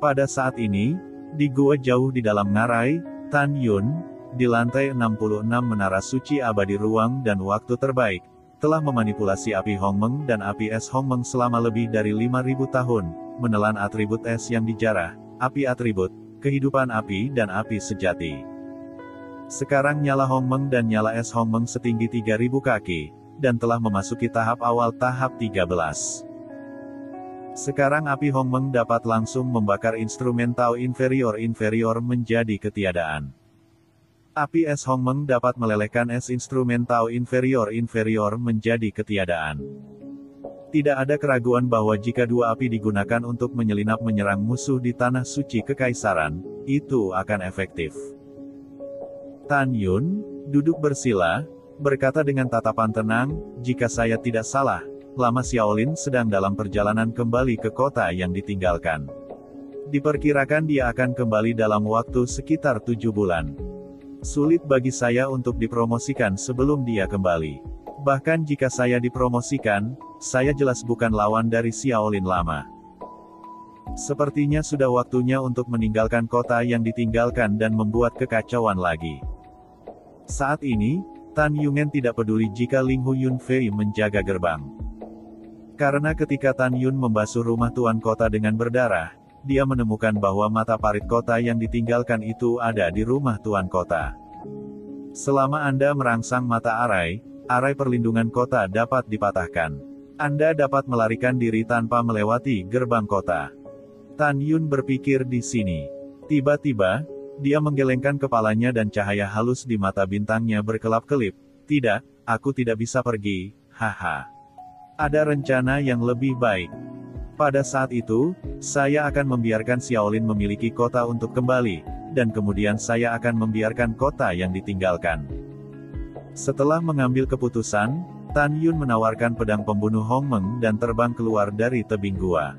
Pada saat ini, di gua jauh di dalam ngarai, Tan Yun, di lantai 66 menara suci abadi ruang dan waktu terbaik, telah memanipulasi api Hongmeng dan api es Hongmeng selama lebih dari 5.000 tahun, menelan atribut es yang dijarah, api atribut, kehidupan api dan api sejati. Sekarang nyala Hongmeng dan nyala es Hongmeng setinggi 3.000 kaki, dan telah memasuki tahap awal tahap 13. Sekarang api Hongmeng dapat langsung membakar instrumen Tao inferior menjadi ketiadaan. Api es Hongmeng dapat melelehkan es instrumen Tao inferior menjadi ketiadaan. Tidak ada keraguan bahwa jika dua api digunakan untuk menyelinap menyerang musuh di tanah suci kekaisaran, itu akan efektif. Tan Yun, duduk bersila, berkata dengan tatapan tenang, jika saya tidak salah, Lama Xiaolin sedang dalam perjalanan kembali ke kota yang ditinggalkan. Diperkirakan dia akan kembali dalam waktu sekitar 7 bulan. Sulit bagi saya untuk dipromosikan sebelum dia kembali. Bahkan jika saya dipromosikan, saya jelas bukan lawan dari Xiaolin lama. Sepertinya sudah waktunya untuk meninggalkan kota yang ditinggalkan dan membuat kekacauan lagi. Saat ini, Tan Yungen tidak peduli jika Linghu Yunfei menjaga gerbang. Karena ketika Tan Yun membasuh rumah tuan kota dengan berdarah, dia menemukan bahwa mata parit kota yang ditinggalkan itu ada di rumah tuan kota. Selama Anda merangsang mata arai perlindungan kota dapat dipatahkan. Anda dapat melarikan diri tanpa melewati gerbang kota. Tan Yun berpikir di sini. Tiba-tiba, dia menggelengkan kepalanya dan cahaya halus di mata bintangnya berkelap-kelip. Tidak, aku tidak bisa pergi, haha. Ada rencana yang lebih baik. Pada saat itu, saya akan membiarkan Xiaolin memiliki kota untuk kembali, dan kemudian saya akan membiarkan kota yang ditinggalkan. Setelah mengambil keputusan, Tan Yun menawarkan pedang pembunuh Hongmeng dan terbang keluar dari tebing gua.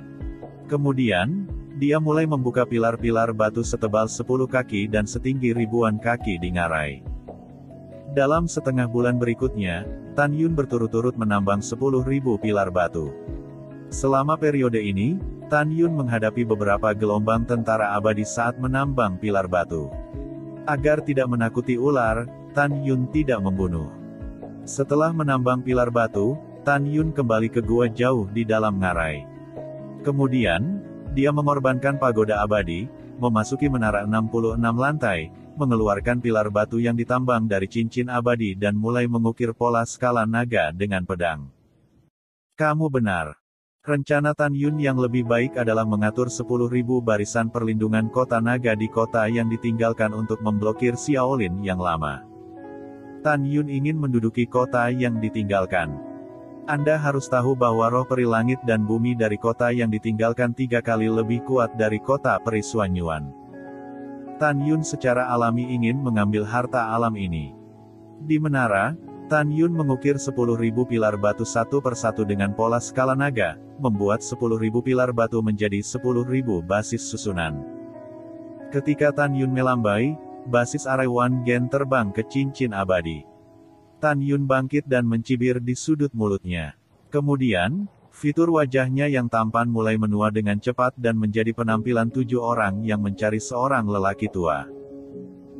Kemudian, dia mulai membuka pilar-pilar batu setebal 10 kaki dan setinggi ribuan kaki di ngarai. Dalam setengah bulan berikutnya, Tan Yun berturut-turut menambang 10.000 pilar batu. Selama periode ini, Tan Yun menghadapi beberapa gelombang tentara abadi saat menambang pilar batu. Agar tidak menakuti ular, Tan Yun tidak membunuh. Setelah menambang pilar batu, Tan Yun kembali ke gua jauh di dalam ngarai. Kemudian, dia mengorbankan pagoda abadi, memasuki menara 66 lantai, mengeluarkan pilar batu yang ditambang dari cincin abadi dan mulai mengukir pola skala naga dengan pedang. Kamu benar. Rencana Tan Yun yang lebih baik adalah mengatur 10.000 barisan perlindungan kota naga di kota yang ditinggalkan untuk memblokir Xiaolin yang lama. Tan Yun ingin menduduki kota yang ditinggalkan. Anda harus tahu bahwa roh peri langit dan bumi dari kota yang ditinggalkan 3 kali lebih kuat dari kota peri Suanyuan. Tan Yun secara alami ingin mengambil harta alam ini. Di menara, Tan Yun mengukir 10.000 pilar batu satu persatu dengan pola skala naga, membuat 10.000 pilar batu menjadi 10.000 basis susunan. Ketika Tan Yun melambai, basis arai Wan Gen terbang ke cincin abadi. Tan Yun bangkit dan mencibir di sudut mulutnya. Kemudian, fitur wajahnya yang tampan mulai menua dengan cepat dan menjadi penampilan 7 orang yang mencari seorang lelaki tua.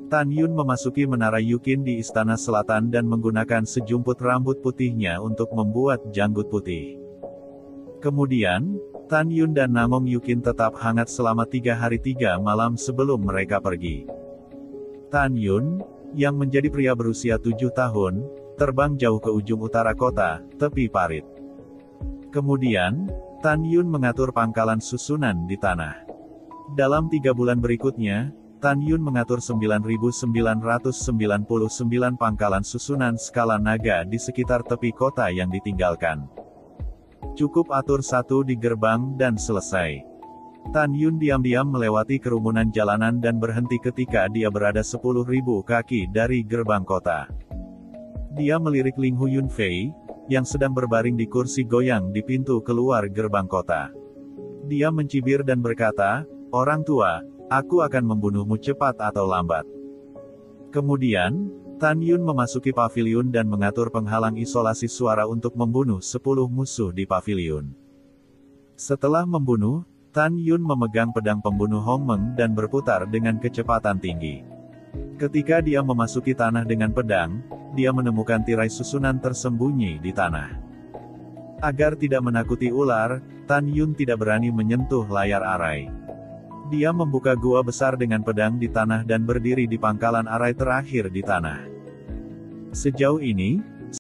Tan Yun memasuki menara Yukin di Istana Selatan dan menggunakan sejumput rambut putihnya untuk membuat janggut putih. Kemudian, Tan Yun dan Namong Yukin tetap hangat selama 3 hari 3 malam sebelum mereka pergi. Tan Yun, yang menjadi pria berusia 7 tahun, terbang jauh ke ujung utara kota, tepi parit. Kemudian, Tan Yun mengatur pangkalan susunan di tanah. Dalam 3 bulan berikutnya, Tan Yun mengatur 9.999 pangkalan susunan skala naga di sekitar tepi kota yang ditinggalkan. Cukup atur satu di gerbang dan selesai. Tan Yun diam-diam melewati kerumunan jalanan dan berhenti ketika dia berada 10.000 kaki dari gerbang kota. Dia melirik Linghu Yunfei, yang sedang berbaring di kursi goyang di pintu keluar gerbang kota. Dia mencibir dan berkata, "Orang tua, Aku akan membunuhmu cepat atau lambat. Kemudian, Tan Yun memasuki paviliun dan mengatur penghalang isolasi suara untuk membunuh 10 musuh di paviliun. Setelah membunuh, Tan Yun memegang pedang pembunuh Hong Meng dan berputar dengan kecepatan tinggi. Ketika dia memasuki tanah dengan pedang, dia menemukan tirai susunan tersembunyi di tanah. Agar tidak menakuti ular, Tan Yun tidak berani menyentuh layar arai. Dia membuka gua besar dengan pedang di tanah dan berdiri di pangkalan arai terakhir di tanah. Sejauh ini,